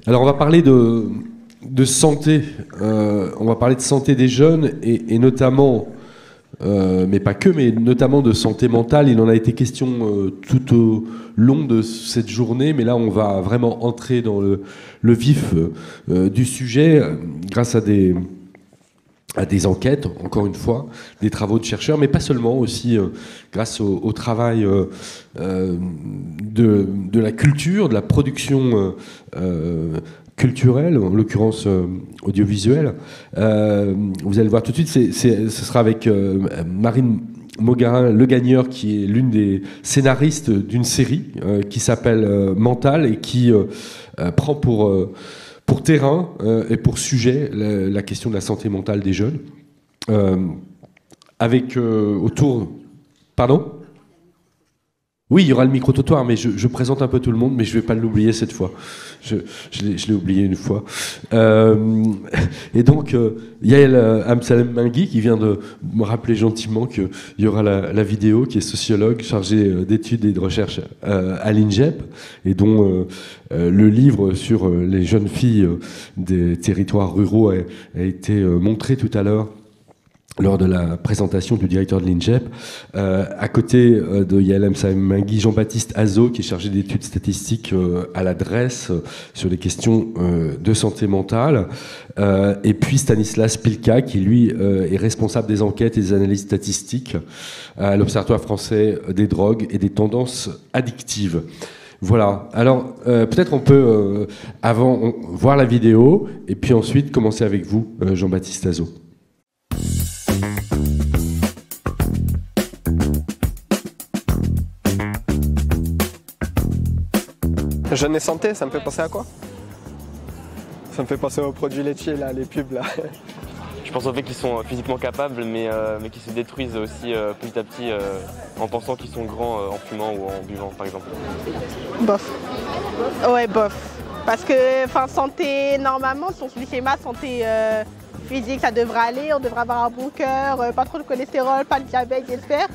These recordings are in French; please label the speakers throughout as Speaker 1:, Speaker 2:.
Speaker 1: Alors on va parler de santé, on va parler de santé des jeunes et notamment, mais pas que, mais notamment de santé mentale. Il en a été question tout au long de cette journée, mais là on va vraiment entrer dans le vif du sujet grâce à des enquêtes, encore une fois, des travaux de chercheurs, mais pas seulement, aussi grâce au travail de la culture, de la production culturelle, en l'occurrence audiovisuelle. Vous allez le voir tout de suite, ce sera avec Marine Mogarin-Le Gagneur, qui est l'une des scénaristes d'une série qui s'appelle Mental et qui prend pour terrain et pour sujet la question de la santé mentale des jeunes. Avec autour... Pardon ? Oui, il y aura le micro-trottoir, mais je présente un peu tout le monde, mais je ne vais pas l'oublier cette fois. Je l'ai oublié une fois. Et donc, Yael Amsalem Mingui, qui vient de me rappeler gentiment qu'il y aura la vidéo, qui est sociologue chargée d'études et de recherche à l'INJEP, et dont le livre sur les jeunes filles des territoires ruraux a été montré tout à l'heure lors de la présentation du directeur de l'INJEP. À côté de Yael Amsalem Mingui, Jean-Baptiste Azot, qui est chargé d'études statistiques à la DRES sur les questions de santé mentale. Et puis Stanislas Pilka, qui lui est responsable des enquêtes et des analyses statistiques à l'Observatoire français des drogues et des tendances addictives. Voilà, alors peut-être on peut voir la vidéo et puis ensuite commencer avec vous, Jean-Baptiste Azot.
Speaker 2: Jeune et santé, ça me fait penser à quoi? Ça me fait penser aux produits laitiers, là, les pubs, là.
Speaker 3: Je pense au fait qu'ils sont physiquement capables, mais qu'ils se détruisent aussi petit à petit en pensant qu'ils sont grands en fumant ou en buvant, par exemple.
Speaker 4: Bof. Ouais, bof. Parce que, santé, normalement, sur le schéma santé physique, ça devrait aller. On devrait avoir un bon cœur, pas trop de cholestérol, pas de diabète, j'espère.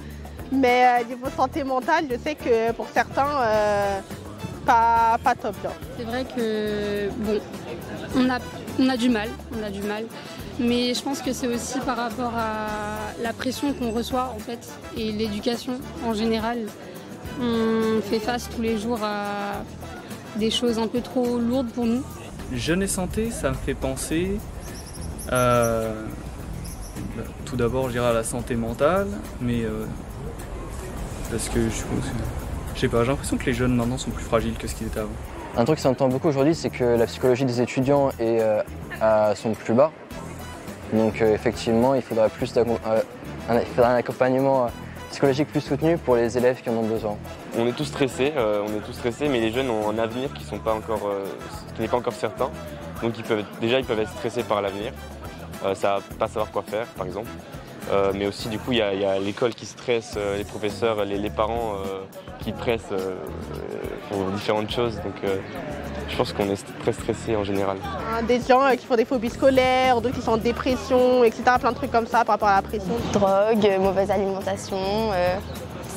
Speaker 4: Mais niveau santé mentale, je sais que pour certains... Pas top là.
Speaker 5: C'est vrai que bon, on a du mal, mais je pense que c'est aussi par rapport à la pression qu'on reçoit en fait et l'éducation en général. On fait face tous les jours à des choses un peu trop lourdes pour nous.
Speaker 6: Jeune et santé, ça me fait penser tout d'abord je dirais à la santé mentale, mais parce que je sais pas, j'ai l'impression que les jeunes maintenant sont plus fragiles que ce qu'ils étaient avant.
Speaker 7: Un truc qui s'entend beaucoup aujourd'hui, c'est que la psychologie des étudiants est à son plus bas. Donc effectivement, il faudrait un accompagnement psychologique plus soutenu pour les élèves qui en ont besoin.
Speaker 3: On est tous stressés, mais les jeunes ont un avenir qui n'est pas encore certain. Donc ils peuvent être stressés par l'avenir, ça va pas savoir quoi faire par exemple. Mais aussi du coup il y a l'école qui stresse, les professeurs, les parents qui pressent pour différentes choses. Donc je pense qu'on est très stressé en général.
Speaker 4: Des gens qui font des phobies scolaires, d'autres qui sont en dépression, etc. Plein de trucs comme ça par rapport à la pression.
Speaker 8: Drogue, mauvaise alimentation,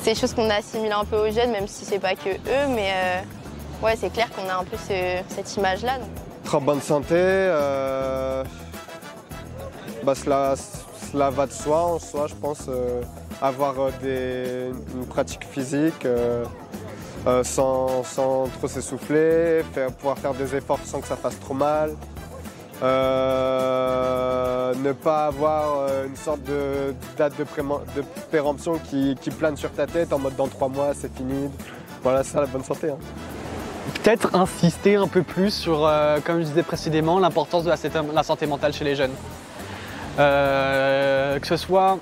Speaker 8: c'est des choses qu'on assimile un peu aux jeunes, même si c'est pas que eux, mais ouais, c'est clair qu'on a un peu cette image-là.
Speaker 2: Trop bonne santé, cela va de soi, en soi, je pense, avoir une pratique physique sans trop s'essouffler, pouvoir faire des efforts sans que ça fasse trop mal, ne pas avoir une sorte de date de péremption qui plane sur ta tête en mode dans 3 mois c'est fini. Voilà, c'est ça la bonne santé. Hein.
Speaker 9: Peut-être insister un peu plus sur, comme je disais précédemment, l'importance de la santé mentale chez les jeunes. Que ce soit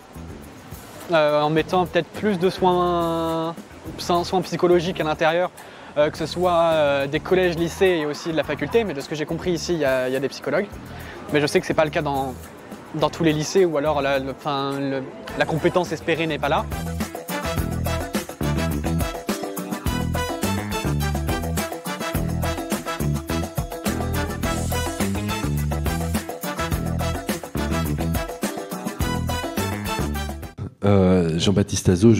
Speaker 9: en mettant peut-être plus de soins psychologiques à l'intérieur, que ce soit des collèges, lycées et aussi de la faculté, mais de ce que j'ai compris ici, il y a des psychologues. Mais je sais que ce n'est pas le cas dans tous les lycées où alors la compétence espérée n'est pas là.
Speaker 1: Jean-Baptiste Azot,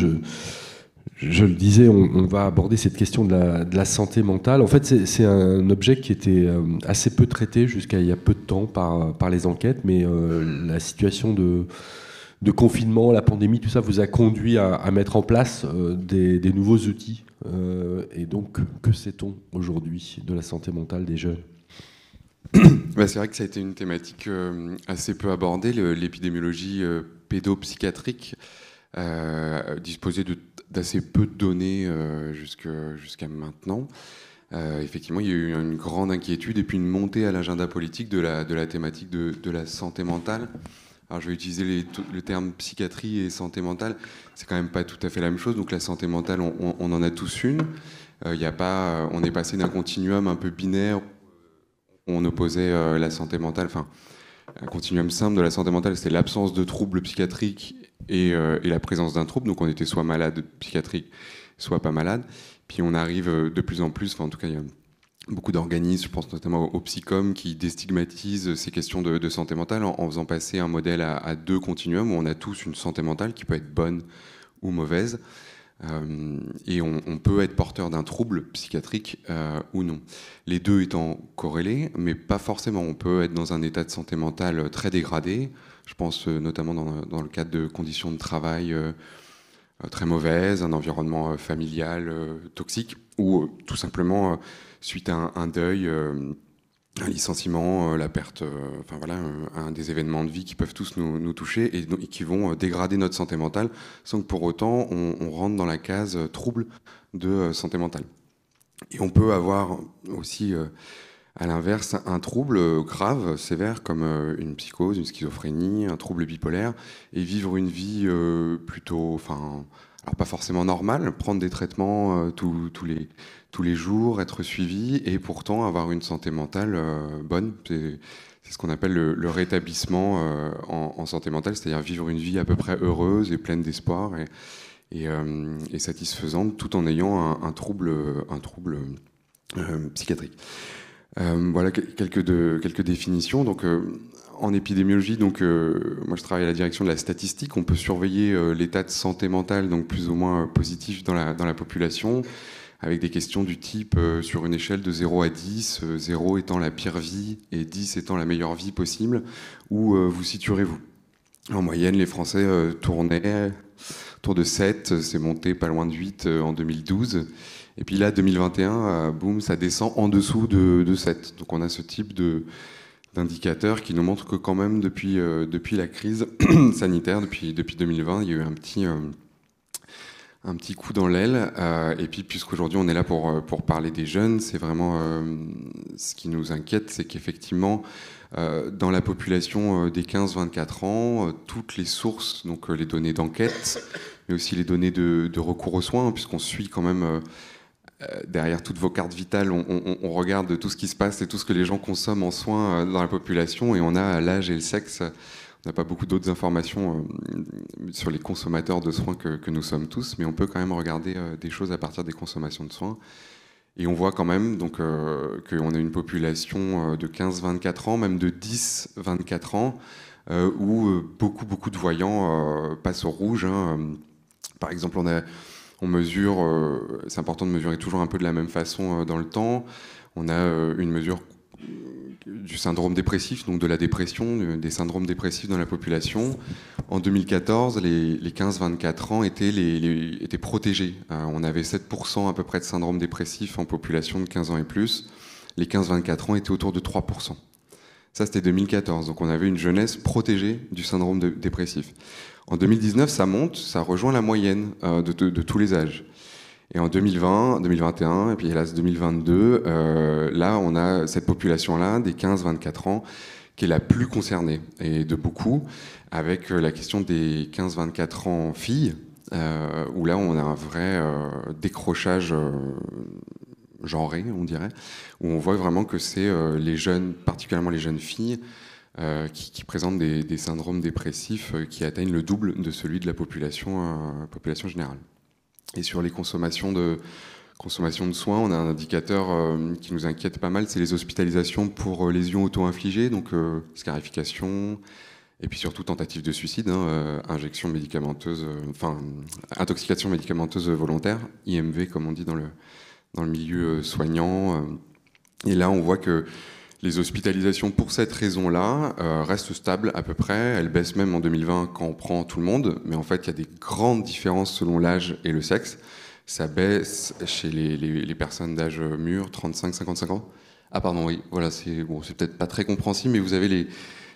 Speaker 1: Je le disais, on va aborder cette question de la santé mentale. En fait, c'est un objet qui était assez peu traité jusqu'à il y a peu de temps par les enquêtes, mais la situation de confinement, la pandémie, tout ça vous a conduit à mettre en place des nouveaux outils. Et donc, que sait-on aujourd'hui de la santé mentale des jeunes ?
Speaker 10: C'est vrai que ça a été une thématique assez peu abordée, l'épidémiologie pédopsychiatrique. Disposait d'assez peu de données jusqu'à maintenant. Effectivement, il y a eu une grande inquiétude et puis une montée à l'agenda politique de la thématique de la santé mentale. Alors, je vais utiliser le terme psychiatrie et santé mentale. C'est quand même pas tout à fait la même chose. Donc, la santé mentale, on en a tous une. On est passé d'un continuum un peu binaire où on opposait la santé mentale. Enfin, un continuum simple de la santé mentale, c'était l'absence de troubles psychiatriques et la présence d'un trouble. Donc on était soit malade psychiatrique, soit pas malade. Puis on arrive de plus en plus, enfin en tout cas il y a beaucoup d'organismes, je pense notamment au Psychom, qui déstigmatisent ces questions de santé mentale en faisant passer un modèle à deux continuums où on a tous une santé mentale qui peut être bonne ou mauvaise. Et on peut être porteur d'un trouble psychiatrique ou non. Les deux étant corrélés, mais pas forcément. On peut être dans un état de santé mentale très dégradé. Je pense notamment dans le cadre de conditions de travail très mauvaises, un environnement familial toxique, ou tout simplement suite à un deuil, un licenciement, la perte, un des événements de vie qui peuvent tous nous toucher et qui vont dégrader notre santé mentale sans que pour autant on rentre dans la case trouble de santé mentale. Et on peut avoir aussi, à l'inverse, un trouble grave, sévère, comme une psychose, une schizophrénie, un trouble bipolaire, et vivre une vie plutôt, alors pas forcément normale, prendre des traitements tous les jours, être suivi, et pourtant avoir une santé mentale bonne. C'est ce qu'on appelle le rétablissement en santé mentale, c'est-à-dire vivre une vie à peu près heureuse et pleine d'espoir et satisfaisante, tout en ayant un trouble psychiatrique. Voilà quelques définitions. Donc, en épidémiologie, moi je travaille à la direction de la statistique. On peut surveiller l'état de santé mentale, donc plus ou moins positif dans la population, avec des questions du type sur une échelle de 0 à 10, 0 étant la pire vie et 10 étant la meilleure vie possible, où vous situerez-vous? En moyenne, les Français tournaient autour de 7, c'est monté pas loin de 8 en 2012. Et puis là, 2021, boum, ça descend en dessous de 7. Donc on a ce type d'indicateurs qui nous montrent que quand même, depuis la crise sanitaire, depuis 2020, il y a eu un petit coup dans l'aile. Et puis, puisqu'aujourd'hui, on est là pour parler des jeunes, c'est vraiment ce qui nous inquiète, c'est qu'effectivement, dans la population des 15-24 ans, toutes les sources, donc les données d'enquête, mais aussi les données de recours aux soins, puisqu'on suit quand même derrière toutes vos cartes vitales, on regarde tout ce qui se passe et tout ce que les gens consomment en soins dans la population, et on a l'âge et le sexe. On n'a pas beaucoup d'autres informations sur les consommateurs de soins que nous sommes tous, mais on peut quand même regarder des choses à partir des consommations de soins. Et on voit quand même qu'on a une population de 15-24 ans, même de 10-24 ans, où beaucoup de voyants passent au rouge. Par exemple, on mesure, c'est important de mesurer toujours un peu de la même façon dans le temps. On a une mesure du syndrome dépressif, donc de la dépression, des syndromes dépressifs dans la population. En 2014, les 15-24 ans étaient protégés. On avait 7% à peu près de syndrome dépressif en population de 15 ans et plus. Les 15-24 ans étaient autour de 3%. Ça, c'était 2014. Donc on avait une jeunesse protégée du syndrome dépressif. En 2019, ça monte, ça rejoint la moyenne de tous les âges. Et en 2020, 2021, et puis hélas 2022, là, on a cette population-là, des 15-24 ans, qui est la plus concernée, et de beaucoup, avec la question des 15-24 ans filles, où là, on a un vrai décrochage genré, on dirait, où on voit vraiment que c'est les jeunes, particulièrement les jeunes filles, qui présentent des syndromes dépressifs qui atteignent le double de celui de la population générale. Et sur les consommations de soins, on a un indicateur qui nous inquiète pas mal, c'est les hospitalisations pour lésions auto-infligées, donc scarification, Et puis surtout tentative de suicide, injection médicamenteuse, intoxication médicamenteuse volontaire, IMV comme on dit dans le milieu soignant. Et là, on voit que les hospitalisations pour cette raison-là restent stables à peu près. Elles baissent même en 2020 quand on prend tout le monde. Mais en fait, il y a des grandes différences selon l'âge et le sexe. Ça baisse chez les personnes d'âge mûr, 35-55 ans. Ah pardon, oui, voilà, c'est peut-être pas très compréhensible, mais vous avez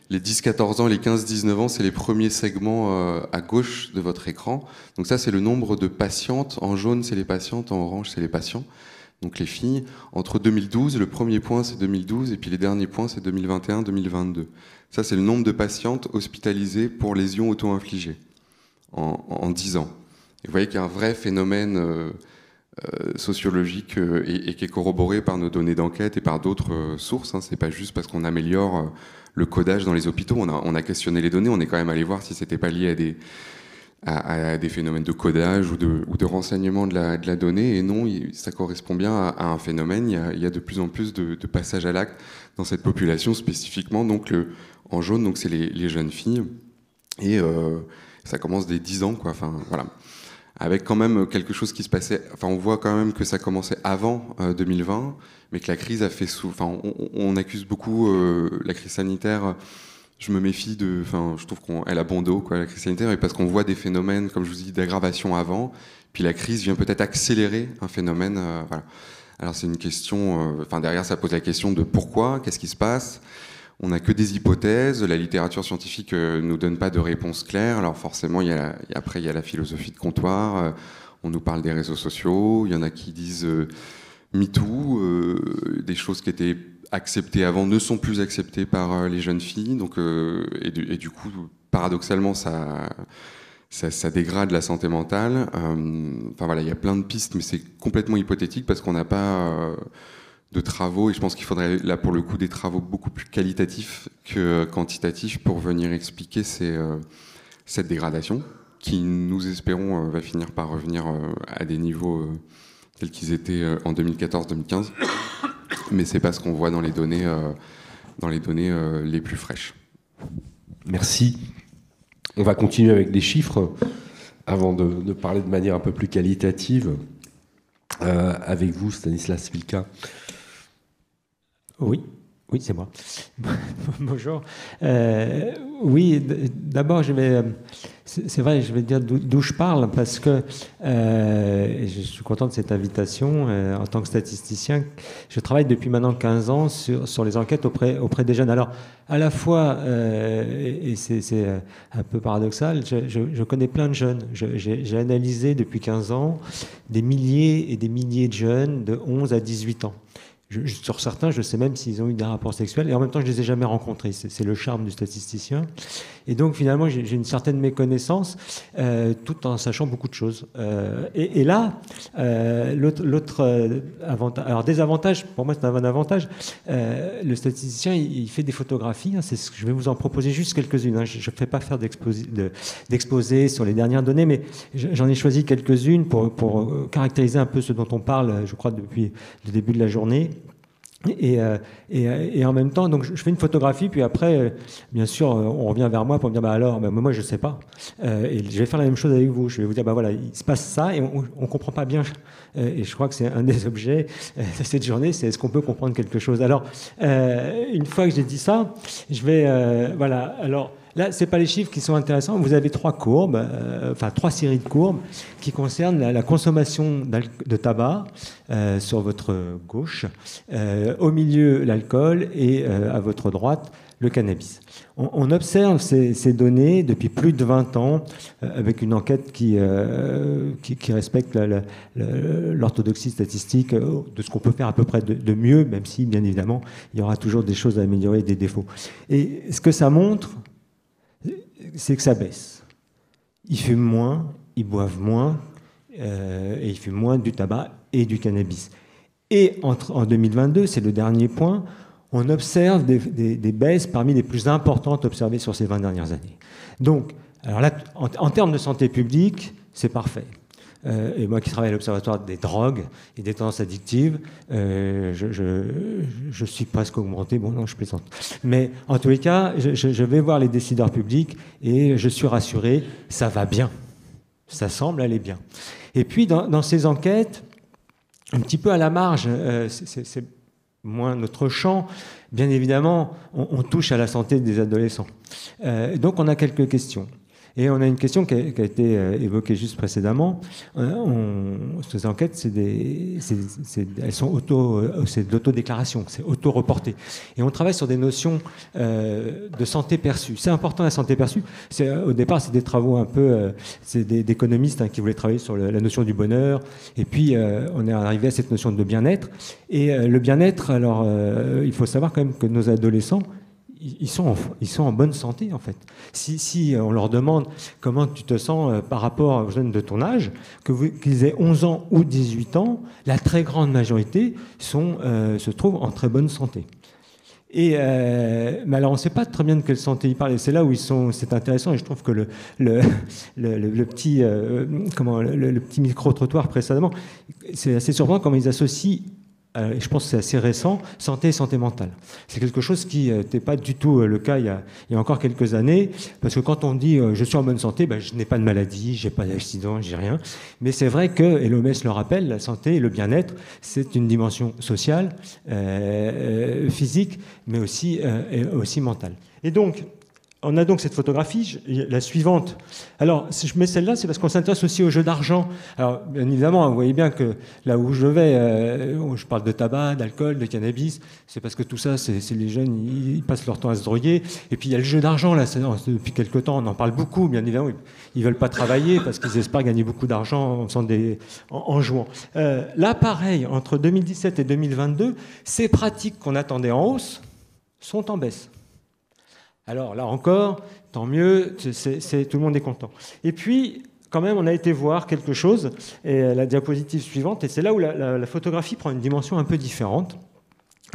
Speaker 10: les 10-14 ans, les 15-19 ans, c'est les premiers segments à gauche de votre écran. Donc ça, c'est le nombre de patientes. En jaune, c'est les patientes. En orange, c'est les patients. Donc les filles. Entre 2012, le premier point, c'est 2012. Et puis les derniers points, c'est 2021-2022. Ça, c'est le nombre de patientes hospitalisées pour lésions auto-infligées en 10 ans. Et vous voyez qu'il y a un vrai phénomène sociologique et qui est corroboré par nos données d'enquête et par d'autres sources. C'est pas juste parce qu'on améliore le codage dans les hôpitaux. On a questionné les données, on est quand même allé voir si c'était pas lié à des phénomènes de codage ou de renseignement de la donnée. Et non, ça correspond bien à un phénomène. Il y a de plus en plus de passages à l'acte dans cette population spécifiquement. Donc en jaune, donc c'est les jeunes filles. Et ça commence dès 10 ans, quoi. Enfin, voilà. Avec quand même quelque chose qui se passait. Enfin, on voit quand même que ça commençait avant 2020, mais que la crise a fait on accuse beaucoup la crise sanitaire. Je me méfie je trouve qu'elle a bon dos, quoi, la crise sanitaire, et parce qu'on voit des phénomènes, comme je vous dis, d'aggravation avant, puis la crise vient peut-être accélérer un phénomène. Voilà. Alors c'est une question. Derrière, ça pose la question de pourquoi, qu'est-ce qui se passe. On n'a que des hypothèses, la littérature scientifique ne nous donne pas de réponse claire, alors forcément après il y a la philosophie de comptoir, on nous parle des réseaux sociaux, il y en a qui disent MeToo, des choses qui étaient acceptées avant ne sont plus acceptées par les jeunes filles, donc, et du coup paradoxalement ça dégrade la santé mentale. Voilà, il y a plein de pistes, mais c'est complètement hypothétique parce qu'on n'a pas de travaux, et je pense qu'il faudrait là pour le coup des travaux beaucoup plus qualitatifs que quantitatifs pour venir expliquer cette dégradation qui, nous espérons, va finir par revenir à des niveaux tels qu'ils étaient en 2014-2015, mais c'est pas ce qu'on voit dans les données les plus fraîches.
Speaker 1: Merci. On va continuer avec des chiffres avant de parler de manière un peu plus qualitative avec vous, Stanislas Wilka.
Speaker 11: Oui, c'est moi. Bonjour. Oui, d'abord, c'est vrai, je vais dire d'où je parle, parce que je suis content de cette invitation. En tant que statisticien, je travaille depuis maintenant 15 ans sur les enquêtes auprès des jeunes. Alors, à la fois, et c'est un peu paradoxal, je connais plein de jeunes. J'ai analysé depuis 15 ans des milliers et des milliers de jeunes de 11 à 18 ans. Sur certains, je sais même s'ils ont eu des rapports sexuels, et en même temps, je ne les ai jamais rencontrés. C'est le charme du statisticien. Et donc, finalement, j'ai une certaine méconnaissance, tout en sachant beaucoup de choses. Et là, l'autre avantage... Alors, désavantage, pour moi, c'est un avantage. Le statisticien, il fait des photographies. Je vais vous en proposer juste quelques-unes. Je ne fais pas faire d'exposé sur les dernières données, mais j'en ai choisi quelques-unes pour caractériser un peu ce dont on parle, je crois, depuis le début de la journée. Et en même temps, donc je fais une photographie, puis après, bien sûr, on revient vers moi pour me dire, moi je sais pas. Et je vais faire la même chose avec vous. Je vais vous dire, voilà, il se passe ça, et on comprend pas bien. Et je crois que c'est un des objets de cette journée, c'est est-ce qu'on peut comprendre quelque chose. Alors, une fois que j'ai dit ça, je vais, voilà. Alors là, c'est pas les chiffres qui sont intéressants. Vous avez trois séries de courbes qui concernent la consommation de tabac sur votre gauche, au milieu l'alcool et à votre droite le cannabis. On observe ces données depuis plus de 20 ans avec une enquête qui respecte l'orthodoxie statistique de ce qu'on peut faire à peu près de mieux, même si, bien évidemment, il y aura toujours des choses à améliorer, des défauts. Et ce que ça montre, c'est que ça baisse. Ils fument moins, ils boivent moins, et ils fument moins du tabac et du cannabis. Et en 2022, c'est le dernier point, on observe des baisses parmi les plus importantes observées sur ces 20 dernières années. Donc, alors là, en termes de santé publique, c'est parfait. et moi qui travaille à l'Observatoire des drogues et des tendances addictives, je suis presque augmenté. Bon, non, je plaisante. Mais en tous les cas, je vais voir les décideurs publics et je suis rassuré, ça va bien. Ça semble aller bien. Et puis, dans ces enquêtes, un petit peu à la marge, c'est moins notre champ, bien évidemment, on touche à la santé des adolescents. Donc, on a quelques questions. Et on a une question qui a été évoquée juste précédemment. Ces enquêtes, c'est de l'autodéclaration, c'est auto-reporté. Et on travaille sur des notions de santé perçue. C'est important la santé perçue. Au départ, c'est des travaux un peu, c'est d'économistes qui voulaient travailler sur la notion du bonheur. Et puis, on est arrivé à cette notion de bien-être. Et le bien-être, alors, il faut savoir quand même que nos adolescents, ils sont en bonne santé, en fait. Si on leur demande comment tu te sens par rapport aux jeunes de ton âge, qu'ils aient 11 ans ou 18 ans, la très grande majorité se trouvent en très bonne santé. Mais alors, on ne sait pas très bien de quelle santé ils parlent. Et c'est là où c'est intéressant. Et je trouve que le petit micro-trottoir précédemment, c'est assez surprenant comment ils associent, et je pense que c'est assez récent, santé et santé mentale. C'est quelque chose qui n'était pas du tout le cas il y a encore quelques années, parce que quand on dit je suis en bonne santé, je n'ai pas de maladie, j'ai pas d'accident, j'ai rien. Mais c'est vrai que, et l'OMS le rappelle, la santé et le bien-être, c'est une dimension sociale, physique, mais aussi mentale. Et donc, on a donc cette photographie, la suivante. Alors, si je mets celle-là, c'est parce qu'on s'intéresse aussi aux jeux d'argent. Alors, bien évidemment, vous voyez bien que là où je vais, je parle de tabac, d'alcool, de cannabis, c'est parce que tout ça, c'est les jeunes, ils passent leur temps à se droguer. Et puis, il y a le jeu d'argent, là, depuis quelque temps, on en parle beaucoup, bien évidemment. Ils ne veulent pas travailler parce qu'ils espèrent gagner beaucoup d'argent en jouant. Là, pareil, entre 2017 et 2022, ces pratiques qu'on attendait en hausse sont en baisse. Alors là encore, tant mieux, tout le monde est content. Et puis, quand même, on a été voir quelque chose, et la diapositive suivante, et c'est là où la photographie prend une dimension un peu différente.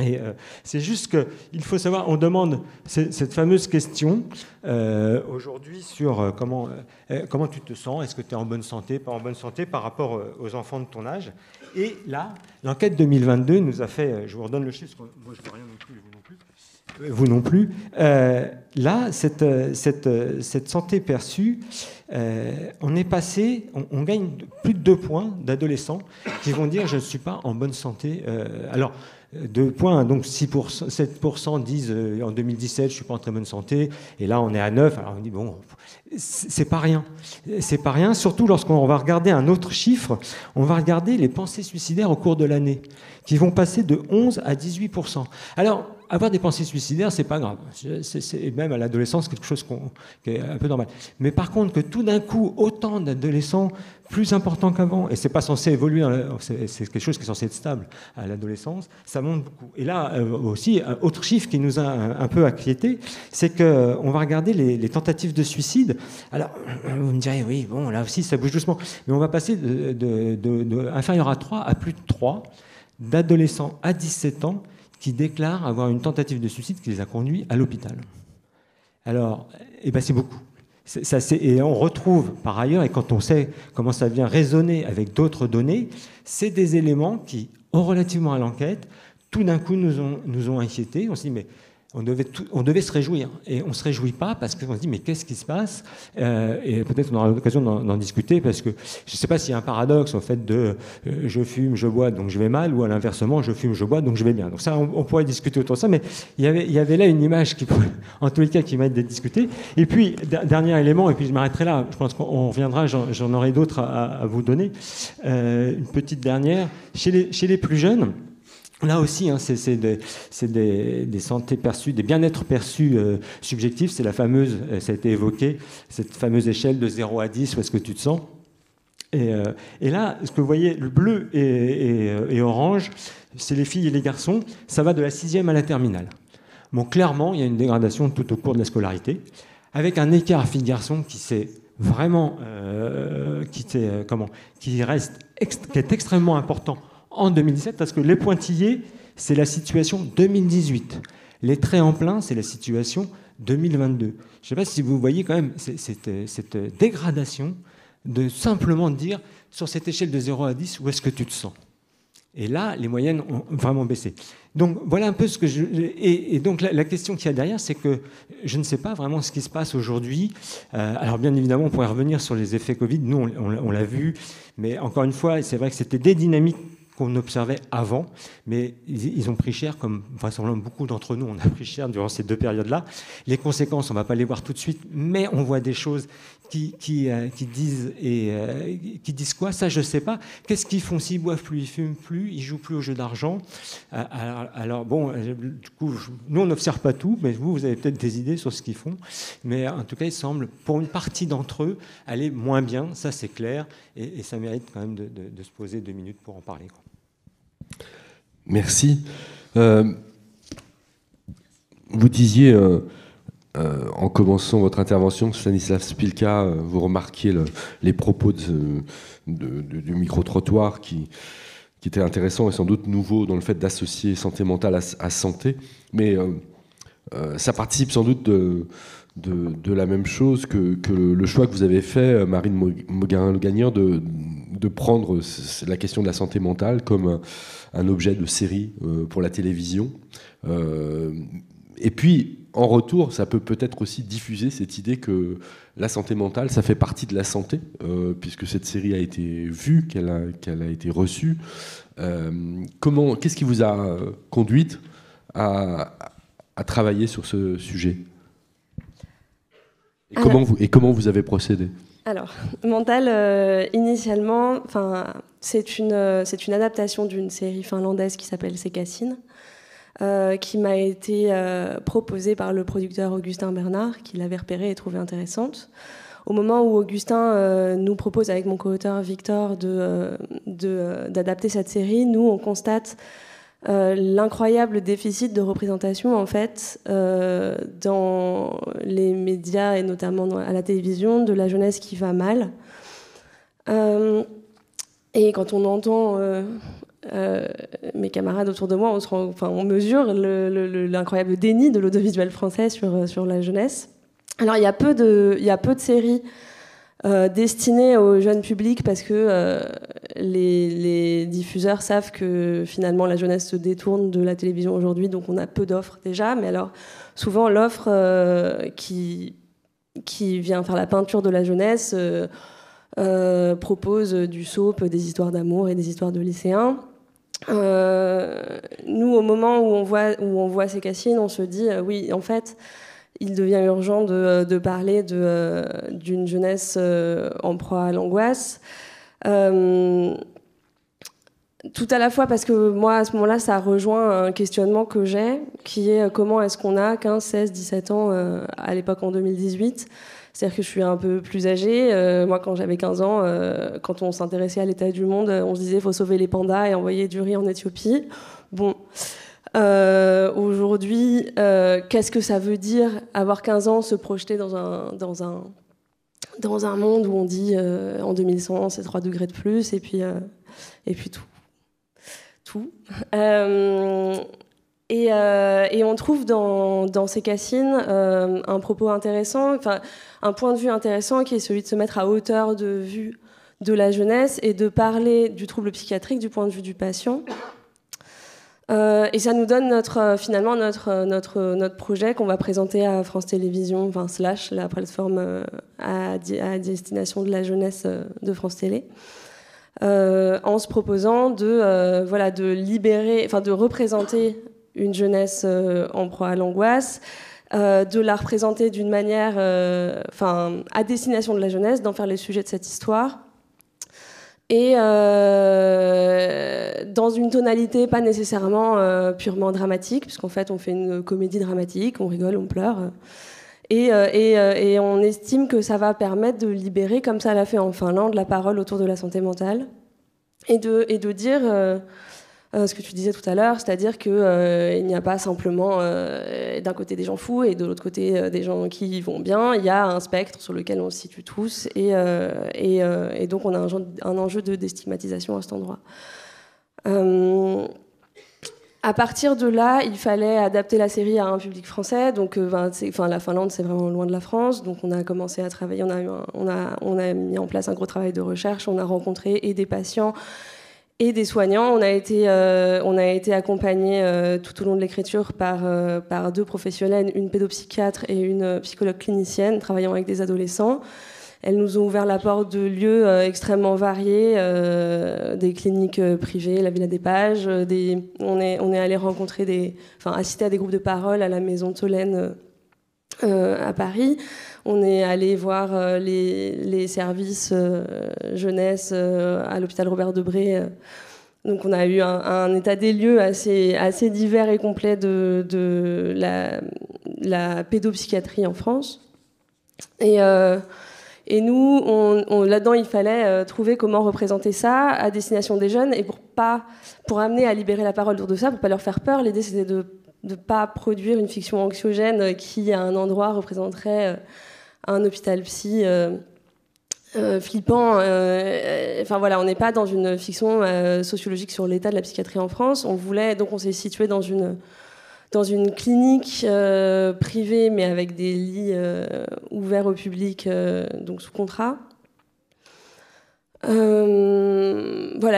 Speaker 11: Et c'est juste qu'il faut savoir, on demande cette fameuse question aujourd'hui sur comment tu te sens, est-ce que tu es en bonne santé, pas en bonne santé par rapport aux enfants de ton âge. Et là, l'enquête 2022 nous a fait, je vous redonne le chiffre, parce que moi je ne vois rien non plus, vous non plus. Là, cette santé perçue, on est passé, on gagne plus de 2 points d'adolescents qui vont dire je ne suis pas en bonne santé. Alors, 2 points, donc 7% disent en 2017 je ne suis pas en très bonne santé, et là on est à 9, alors on dit bon, c'est pas rien. C'est pas rien, surtout lorsqu'on va regarder un autre chiffre, on va regarder les pensées suicidaires au cours de l'année, qui vont passer de 11 à 18%. Alors, avoir des pensées suicidaires, c'est pas grave. C'est même à l'adolescence quelque chose qui est un peu normal. Mais par contre, que tout d'un coup, autant d'adolescents plus importants qu'avant, et c'est pas censé évoluer, c'est quelque chose qui est censé être stable à l'adolescence, ça monte beaucoup. Et là aussi, un autre chiffre qui nous a un peu inquiétés, c'est qu'on va regarder les tentatives de suicide. Alors, vous me direz, oui, bon, là aussi, ça bouge doucement. Mais on va passer de inférieur à 3 à plus de 3 d'adolescents à 17 ans qui déclarent avoir une tentative de suicide qui les a conduits à l'hôpital. Alors, c'est beaucoup. Et on retrouve par ailleurs, et quand on sait comment ça vient résonner avec d'autres données, c'est des éléments qui, relativement à l'enquête, tout d'un coup nous ont inquiétés. On s'est dit, mais on devait se réjouir. Et on ne se réjouit pas parce qu'on se dit, mais qu'est-ce qui se passe ? Et peut-être on aura l'occasion d'en discuter parce que je ne sais pas s'il y a un paradoxe au fait de je fume, je bois, donc je vais mal, ou à l'inversement, je fume, je bois, donc je vais bien. Donc ça, on pourrait discuter autour de ça, mais il y avait là une image qui, en tous les cas, qui mérite d'être discutée. Et puis, dernier élément, et puis je m'arrêterai là, je pense qu'on reviendra, j'en aurai d'autres à vous donner. Une petite dernière. Chez les plus jeunes, là aussi, c'est des santé perçues, des bien-être perçus subjectifs. C'est la fameuse, ça a été évoqué, cette fameuse échelle de 0 à 10, où est-ce que tu te sens ? Et là, ce que vous voyez, le bleu et orange, c'est les filles et les garçons. Ça va de la 6e à la terminale. Bon, clairement, il y a une dégradation tout au cours de la scolarité, avec un écart filles-garçons qui s'est vraiment, qui est extrêmement important en 2017, parce que les pointillés, c'est la situation 2018. Les traits en plein, c'est la situation 2022. Je ne sais pas si vous voyez quand même cette dégradation de simplement dire, sur cette échelle de 0 à 10, où est-ce que tu te sens? Et là, les moyennes ont vraiment baissé. Donc voilà un peu ce que je... Et donc la question qu'il y a derrière, c'est que je ne sais pas vraiment ce qui se passe aujourd'hui. Alors bien évidemment, on pourrait revenir sur les effets Covid. Nous, on l'a vu. Mais encore une fois, c'est vrai que c'était des dynamiques qu'on observait avant, mais ils ont pris cher, comme vraisemblablement beaucoup d'entre nous, on a pris cher durant ces 2 périodes-là. Les conséquences, on ne va pas les voir tout de suite, mais on voit des choses qui disent quoi? Ça, je ne sais pas. Qu'est-ce qu'ils font? S'ils boivent plus, ils fument plus, ils jouent plus au jeu d'argent. Alors bon, du coup, nous, on n'observe pas tout, mais vous avez peut-être des idées sur ce qu'ils font. Mais en tout cas, il semble, pour une partie d'entre eux, aller moins bien. Ça, c'est clair. Et ça mérite quand même de se poser 2 minutes pour en parler, quoi.
Speaker 1: Merci. Vous disiez, en commençant votre intervention, Stanisław Szpilka, vous remarquiez les propos du micro-trottoir qui étaient intéressants et sans doute nouveaux dans le fait d'associer santé mentale à santé. Mais ça participe sans doute de la même chose que le choix que vous avez fait, Marine Mogarin-Le Gagneur, de prendre la question de la santé mentale comme un objet de série pour la télévision. Et puis, en retour, ça peut peut-être aussi diffuser cette idée que la santé mentale, ça fait partie de la santé, puisque cette série a été vue, qu'elle a été reçue. Qu'est-ce qui vous a conduite à travailler sur ce sujet ? Et comment vous avez procédé ?
Speaker 12: Alors, Mental, initialement, c'est une adaptation d'une série finlandaise qui s'appelle Sekasine, qui m'a été proposée par le producteur Augustin Bernard, qui l'avait repérée et trouvée intéressante. Au moment où Augustin nous propose, avec mon co-auteur Victor, d'adapter cette série, nous, on constate l'incroyable déficit de représentation en fait dans les médias et notamment à la télévision de la jeunesse qui va mal. Et quand on entend mes camarades autour de moi, on mesure l'incroyable déni de l'audiovisuel français sur la jeunesse. Alors il y a peu de séries destinées au jeune public parce que les diffuseurs savent que finalement la jeunesse se détourne de la télévision aujourd'hui, donc on a peu d'offres déjà. Mais alors souvent l'offre qui vient faire la peinture de la jeunesse propose du soap, des histoires d'amour et des histoires de lycéens. Nous, au moment où on voit ces Cassines, on se dit oui, en fait, il devient urgent de parler d'une jeunesse en proie à l'angoisse. Tout à la fois parce que moi, à ce moment-là, ça rejoint un questionnement que j'ai, qui est comment est-ce qu'on a 15, 16, 17 ans à l'époque en 2018. C'est-à-dire que je suis un peu plus âgée. Moi, quand j'avais 15 ans, quand on s'intéressait à l'état du monde, on se disait qu'il faut sauver les pandas et envoyer du riz en Éthiopie. Bon... aujourd'hui, qu'est-ce que ça veut dire avoir 15 ans, se projeter dans un monde où on dit en 2100 c'est 3 degrés de plus et puis tout. Et on trouve dans ces Cassines un propos intéressant, un point de vue intéressant qui est celui de se mettre à hauteur de vue de la jeunesse et de parler du trouble psychiatrique du point de vue du patient. Et ça nous donne finalement notre projet qu'on va présenter à France Télévisions, / la plateforme à destination de la jeunesse de France Télé, en se proposant de libérer, de représenter une jeunesse en proie à l'angoisse, de la représenter d'une manière, à destination de la jeunesse, d'en faire les sujets de cette histoire. Et dans une tonalité pas nécessairement purement dramatique, puisqu'en fait on fait une comédie dramatique, on rigole, on pleure. Et on estime que ça va permettre de libérer, comme ça l'a fait en Finlande, la parole autour de la santé mentale. Et de dire ce que tu disais tout à l'heure, c'est-à-dire qu'il n'y a pas simplement d'un côté des gens fous et de l'autre côté des gens qui vont bien. Il y a un spectre sur lequel on se situe tous et donc on a un enjeu de déstigmatisation à cet endroit. À partir de là, il fallait adapter la série à un public français. Donc, la Finlande, c'est vraiment loin de la France. Donc, on a commencé à travailler. On a mis en place un gros travail de recherche. On a rencontré et des patients et des soignants. On a été accompagnés tout au long de l'écriture par 2 professionnels, une pédopsychiatre et une psychologue clinicienne, travaillant avec des adolescents. Elles nous ont ouvert la porte de lieux extrêmement variés, des cliniques privées, la Villa des Pages. On est allé assister à des groupes de parole à la Maison de Solène à Paris. On est allé voir les services jeunesse à l'hôpital Robert Debré. Donc on a eu un état des lieux assez divers et complet de la pédopsychiatrie en France. Et nous, là-dedans, il fallait trouver comment représenter ça à destination des jeunes et pour amener à libérer la parole autour de ça, pour pas leur faire peur. L'idée, c'était de ne pas produire une fiction anxiogène qui, à un endroit, représenterait un hôpital psy flippant. On n'est pas dans une fiction sociologique sur l'état de la psychiatrie en France. Donc on s'est situé dans une clinique privée, mais avec des lits ouverts au public, donc sous contrat.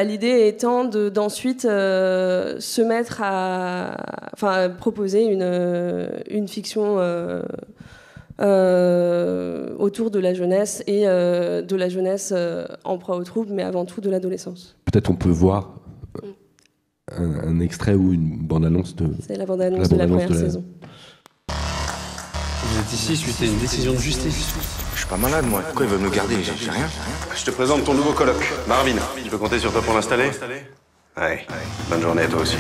Speaker 12: L'idée étant d'ensuite se mettre à proposer une fiction autour de la jeunesse et de la jeunesse en proie aux troubles, mais avant tout de l'adolescence.
Speaker 1: Peut-être on peut voir un extrait ou une bande-annonce de...
Speaker 12: C'est la bande-annonce de la première saison.
Speaker 13: Vous êtes ici suite à une décision de justice.
Speaker 14: Je suis pas malade, moi. Pourquoi ils veulent me garder? J'ai rien.
Speaker 13: Je te présente ton nouveau coloc, Marvin. Je peux compter sur toi pour l'installer? Ouais. Bonne journée à toi aussi.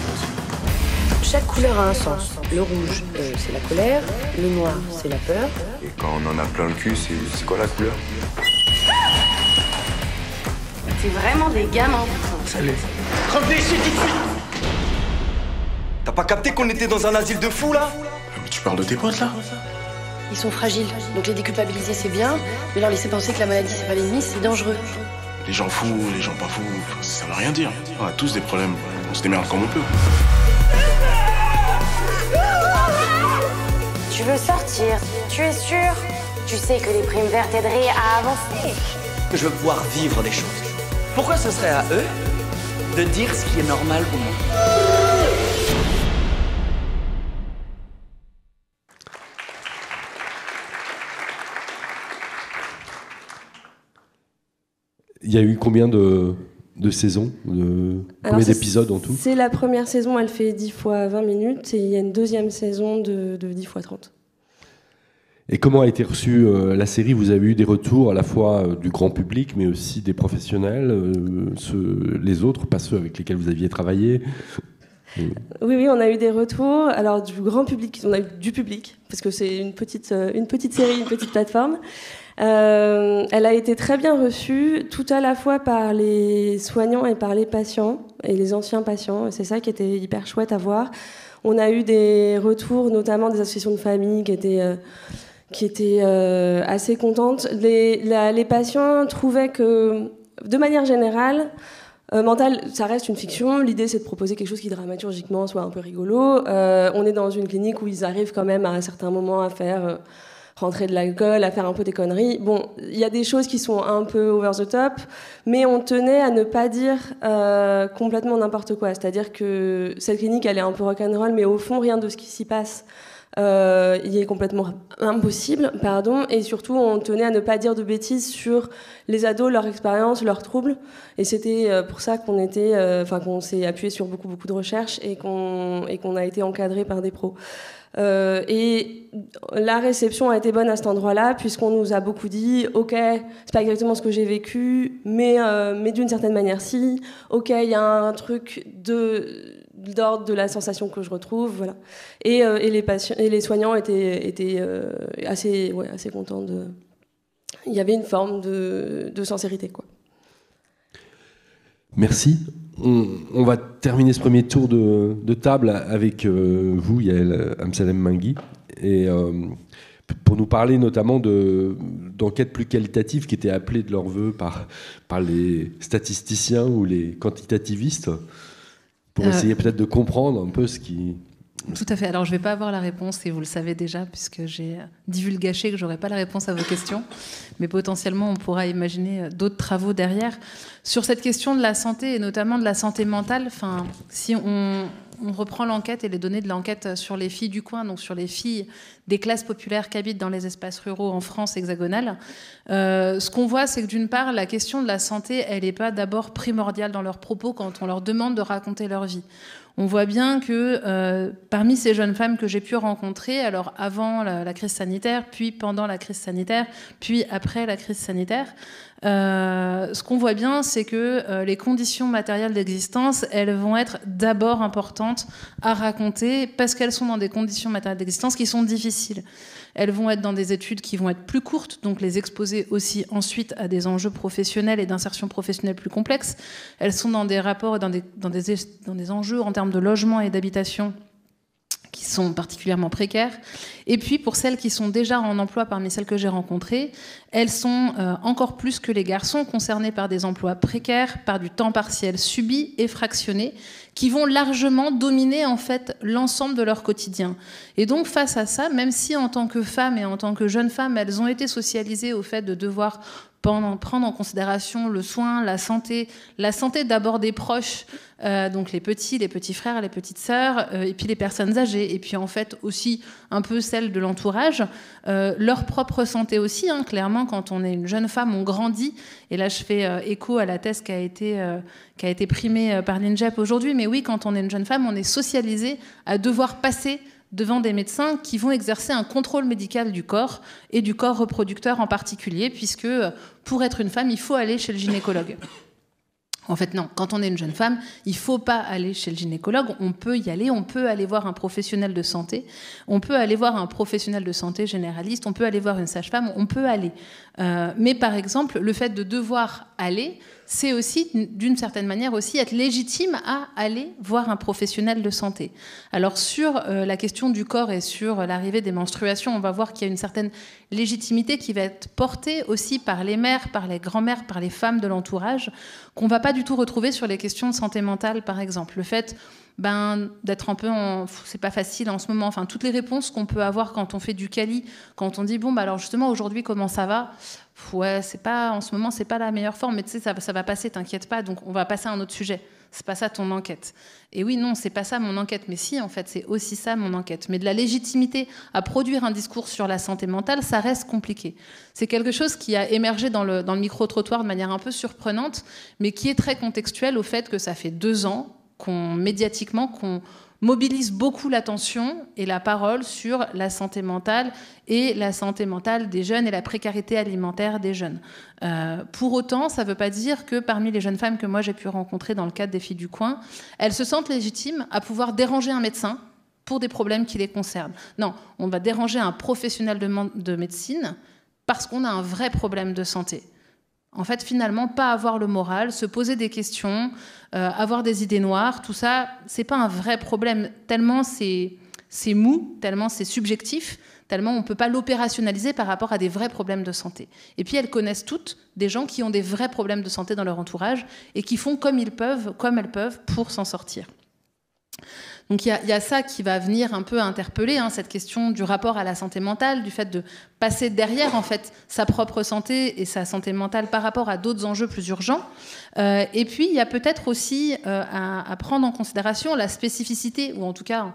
Speaker 15: Chaque couleur a un sens. Le rouge, c'est la colère. Le noir, c'est la peur.
Speaker 14: Et quand on en a plein le cul, c'est quoi la couleur?
Speaker 15: C'est vraiment des gamins.
Speaker 14: Salut.
Speaker 13: Revenez ici tout de suite!
Speaker 14: T'as pas capté qu'on était dans un asile de fous, là?
Speaker 13: Mais tu parles de tes potes, là?
Speaker 15: Ils sont fragiles, donc les déculpabiliser, c'est bien, mais leur laisser penser que la maladie, c'est pas l'ennemi, c'est dangereux.
Speaker 13: Les gens fous, les gens pas fous, ça veut rien dire. On a tous des problèmes. On se démerde comme on peut.
Speaker 16: Tu veux sortir? Tu es sûr? Tu sais que les primes vertes t'aideraient à avancer.
Speaker 17: Je veux pouvoir vivre les choses. Pourquoi ce serait à eux de dire ce qui est normal pour moi?
Speaker 1: Il y a eu combien de saisons, combien d'épisodes en tout?
Speaker 12: C'est la première saison, elle fait 10 fois 20 minutes, et il y a une deuxième saison de 10 fois 30.
Speaker 1: Et comment a été reçue la série? Vous avez eu des retours à la fois du grand public, mais aussi des professionnels, les autres, pas ceux avec lesquels vous aviez travaillé?
Speaker 12: Oui, on a eu des retours. Alors du grand public, on a eu du public, parce que c'est une petite série, une petite plateforme. Elle a été très bien reçue, tout à la fois par les soignants et par les patients, et les anciens patients. C'est ça qui était hyper chouette à voir. On a eu des retours, notamment des associations de familles qui étaient assez contentes. Les patients trouvaient que, de manière générale, Mental, ça reste une fiction. L'idée, c'est de proposer quelque chose qui dramaturgiquement soit un peu rigolo. On est dans une clinique où ils arrivent quand même à un certain moment à faire rentrer de l'alcool, à faire un peu des conneries. Bon, il y a des choses qui sont un peu over the top, mais on tenait à ne pas dire complètement n'importe quoi. C'est-à-dire que cette clinique, elle est un peu rock'n'roll, mais au fond, rien de ce qui s'y passe il est complètement impossible, pardon, et surtout on tenait à ne pas dire de bêtises sur les ados, leur expérience, leurs troubles, et c'était pour ça qu'on qu'on s'est appuyé sur beaucoup de recherches et qu'on a été encadré par des pros. Et la réception a été bonne à cet endroit-là, puisqu'on nous a beaucoup dit ok, c'est pas exactement ce que j'ai vécu, mais d'une certaine manière si, ok, il y a un truc d'ordre de la sensation que je retrouve, voilà. Et les patients et les soignants étaient assez contents de. Il y avait une forme de sincérité, quoi.
Speaker 1: Merci. On va terminer ce premier tour de table avec vous, Yael Amsalem Mingui, et pour nous parler notamment d'enquêtes plus qualitatives qui étaient appelées de leur vœu par les statisticiens ou les quantitativistes. pour essayer peut-être de comprendre un peu ce qui...
Speaker 18: Tout à fait. Alors, je ne vais pas avoir la réponse, et vous le savez déjà, puisque j'ai divulgaché que je n'aurai pas la réponse à vos questions. Mais potentiellement, on pourra imaginer d'autres travaux derrière. Sur cette question de la santé, et notamment de la santé mentale, si on reprend l'enquête et les données de l'enquête sur les filles du coin, donc sur les filles des classes populaires qui habitent dans les espaces ruraux en France hexagonale, ce qu'on voit, c'est que d'une part, la question de la santé, elle n'est pas d'abord primordiale dans leurs propos quand on leur demande de raconter leur vie. On voit bien que parmi ces jeunes femmes que j'ai pu rencontrer, alors avant la crise sanitaire, puis pendant la crise sanitaire, puis après la crise sanitaire, ce qu'on voit bien, c'est que les conditions matérielles d'existence, elles vont être d'abord importantes à raconter parce qu'elles sont dans des conditions matérielles d'existence qui sont difficiles. Elles vont être dans des études qui vont être plus courtes, donc les exposer aussi ensuite à des enjeux professionnels et d'insertion professionnelle plus complexes. Elles sont dans des rapports, dans des enjeux en termes de logement et d'habitation qui sont particulièrement précaires. Et puis, pour celles qui sont déjà en emploi parmi celles que j'ai rencontrées, elles sont encore plus que les garçons concernées par des emplois précaires, par du temps partiel subi et fractionné, qui vont largement dominer en fait l'ensemble de leur quotidien. Et donc, face à ça, même si en tant que femmes et en tant que jeunes femmes, elles ont été socialisées au fait de devoir prendre en considération le soin, la santé d'abord des proches, donc les petits frères, les petites sœurs, et puis les personnes âgées, et puis en fait aussi un peu celle de l'entourage, leur propre santé aussi, hein, clairement quand on est une jeune femme, on grandit, et là je fais écho à la thèse qui a été primée par l'INJEP aujourd'hui, mais oui, quand on est une jeune femme, on est socialisé à devoir passer devant des médecins qui vont exercer un contrôle médical du corps et du corps reproducteur en particulier, puisque pour être une femme, il faut aller chez le gynécologue. En fait, non. Quand on est une jeune femme, il ne faut pas aller chez le gynécologue. On peut y aller, on peut aller voir un professionnel de santé, on peut aller voir un professionnel de santé généraliste, on peut aller voir une sage-femme, on peut aller. Mais par exemple, le fait de devoir aller, c'est aussi, d'une certaine manière aussi, être légitime à aller voir un professionnel de santé. Alors sur la question du corps et sur l'arrivée des menstruations, on va voir qu'il y a une certaine légitimité qui va être portée aussi par les mères, par les grands-mères, par les femmes de l'entourage, qu'on ne va pas du tout retrouver sur les questions de santé mentale, par exemple. Le fait d'être un peu c'est pas facile en ce moment, enfin toutes les réponses qu'on peut avoir quand on fait du quali, quand on dit alors justement aujourd'hui comment ça va, ouais, en ce moment c'est pas la meilleure forme, mais tu sais ça va passer, t'inquiète pas, donc on va passer à un autre sujet. C'est pas ça ton enquête. Et oui, non, c'est pas ça mon enquête. Mais si, en fait, c'est aussi ça mon enquête. Mais de la légitimité à produire un discours sur la santé mentale, ça reste compliqué. C'est quelque chose qui a émergé dans le micro-trottoir de manière un peu surprenante, mais qui est très contextuel au fait que ça fait 2 ans médiatiquement, qu'on mobilise beaucoup l'attention et la parole sur la santé mentale et la santé mentale des jeunes et la précarité alimentaire des jeunes. Pour autant, ça ne veut pas dire que parmi les jeunes femmes que moi j'ai pu rencontrer dans le cadre des filles du coin, elles se sentent légitimes à pouvoir déranger un médecin pour des problèmes qui les concernent. Non, on va déranger un professionnel de médecine parce qu'on a un vrai problème de santé. En fait, finalement, pas avoir le moral, se poser des questions, avoir des idées noires, tout ça, c'est pas un vrai problème. Tellement c'est mou, tellement c'est subjectif, tellement on ne peut pas l'opérationnaliser par rapport à des vrais problèmes de santé. Et puis elles connaissent toutes des gens qui ont des vrais problèmes de santé dans leur entourage et qui font comme elles peuvent pour s'en sortir. Donc il y a ça qui va venir un peu interpeller, cette question du rapport à la santé mentale, du fait de passer derrière en fait sa propre santé et sa santé mentale par rapport à d'autres enjeux plus urgents. Et puis il y a peut-être aussi à prendre en considération la spécificité, ou en tout cas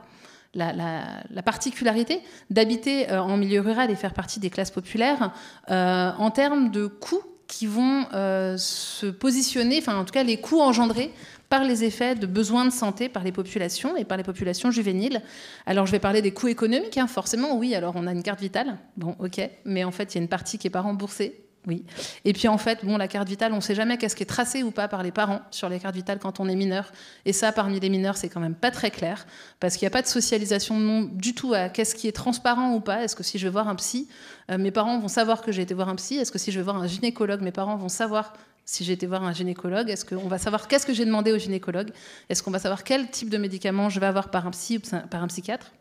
Speaker 18: la particularité d'habiter en milieu rural et faire partie des classes populaires en termes de coûts qui vont se positionner, enfin en tout cas les coûts engendrés par les effets de besoins de santé par les populations et par les populations juvéniles. Alors je vais parler des coûts économiques, forcément, oui, alors on a une carte vitale, bon ok, mais en fait il y a une partie qui n'est pas remboursée, oui. Et puis en fait, la carte vitale, on ne sait jamais qu'est-ce qui est tracé ou pas par les parents sur les cartes vitales quand on est mineur. Et ça, parmi les mineurs, c'est quand même pas très clair, parce qu'il n'y a pas de socialisation du tout à qu'est-ce qui est transparent ou pas. Est-ce que si je vais voir un psy, mes parents vont savoir que j'ai été voir un psy? Est-ce que si je vais voir un gynécologue, mes parents vont savoir si j'ai été voir un gynécologue? Est-ce qu'on va savoir qu'est-ce que j'ai demandé au gynécologue? Est-ce qu'on va savoir quel type de médicament je vais avoir par un psy ou par un psychiatre?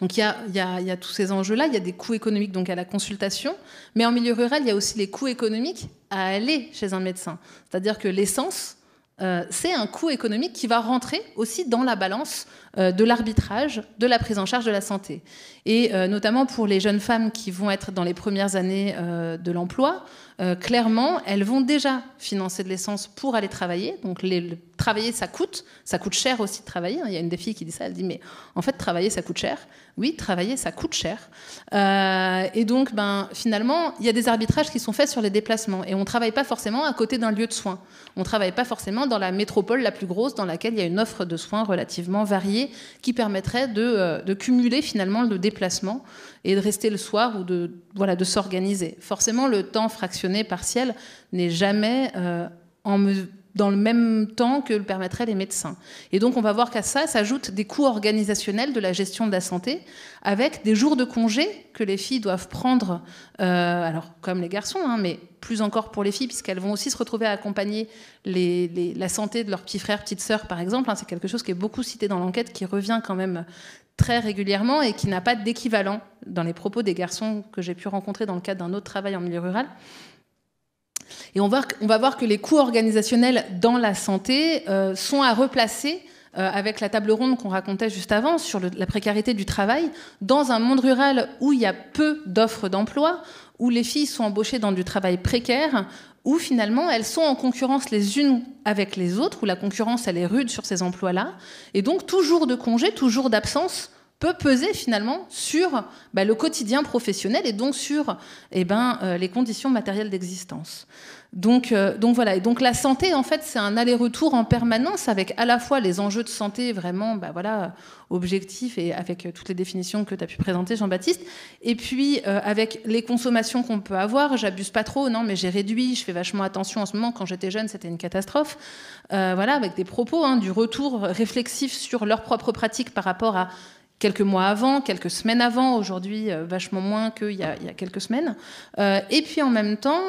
Speaker 18: Donc il y a tous ces enjeux-là, il y a des coûts économiques donc à la consultation, mais en milieu rural, il y a aussi les coûts économiques à aller chez un médecin. C'est-à-dire que l'essence, c'est un coût économique qui va rentrer aussi dans la balance de l'arbitrage, de la prise en charge de la santé. Et notamment pour les jeunes femmes qui vont être dans les premières années de l'emploi, clairement, elles vont déjà financer de l'essence pour aller travailler. Donc travailler, ça coûte cher aussi de travailler. Il y a une des filles qui dit ça, elle dit mais en fait travailler ça coûte cher. Oui, travailler ça coûte cher. Et donc finalement, il y a des arbitrages qui sont faits sur les déplacements et on ne travaille pas forcément à côté d'un lieu de soins. On ne travaille pas forcément dans la métropole la plus grosse dans laquelle il y a une offre de soins relativement variée qui permettrait de cumuler finalement le déplacement et de rester le soir ou de s'organiser. Forcément, le temps fractionné partiel n'est jamais dans le même temps que le permettraient les médecins. Et donc, on va voir qu'à ça s'ajoutent des coûts organisationnels de la gestion de la santé, avec des jours de congé que les filles doivent prendre, alors comme les garçons, mais plus encore pour les filles, puisqu'elles vont aussi se retrouver à accompagner la santé de leurs petits frères, petites sœurs, par exemple. C'est quelque chose qui est beaucoup cité dans l'enquête, qui revient quand même très régulièrement et qui n'a pas d'équivalent dans les propos des garçons que j'ai pu rencontrer dans le cadre d'un autre travail en milieu rural. Et on va voir que les coûts organisationnels dans la santé sont à replacer avec la table ronde qu'on racontait juste avant sur la précarité du travail, dans un monde rural où il y a peu d'offres d'emploi, où les filles sont embauchées dans du travail précaire, où finalement elles sont en concurrence les unes avec les autres, où la concurrence elle est rude sur ces emplois-là, et donc tout jour de congé, tout jour d'absence peut peser finalement sur le quotidien professionnel et donc sur les conditions matérielles d'existence. Donc voilà. Et donc la santé, en fait, c'est un aller-retour en permanence avec à la fois les enjeux de santé vraiment objectifs et avec toutes les définitions que tu as pu présenter, Jean-Baptiste, et puis avec les consommations qu'on peut avoir. J'abuse pas trop, non, mais j'ai réduit, je fais vachement attention en ce moment. Quand j'étais jeune, c'était une catastrophe. Avec des propos, du retour réflexif sur leurs propres pratiques par rapport à quelques mois avant, quelques semaines avant, aujourd'hui vachement moins qu'il y a quelques semaines, et puis en même temps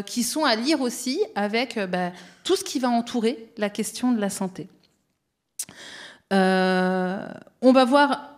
Speaker 18: qui sont à lire aussi avec tout ce qui va entourer la question de la santé. On va voir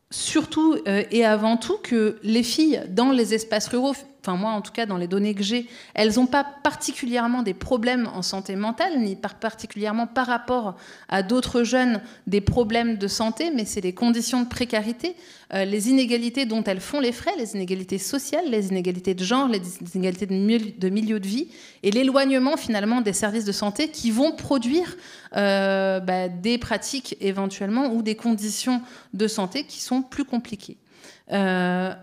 Speaker 18: surtout et avant tout que les filles dans les espaces ruraux, enfin moi en tout cas dans les données que j'ai, elles n'ont pas particulièrement des problèmes en santé mentale, ni particulièrement par rapport à d'autres jeunes des problèmes de santé, mais c'est les conditions de précarité, les inégalités dont elles font les frais, les inégalités sociales, les inégalités de genre, les inégalités de milieu de vie, et l'éloignement finalement des services de santé qui vont produire des pratiques éventuellement ou des conditions de santé qui sont plus compliquées.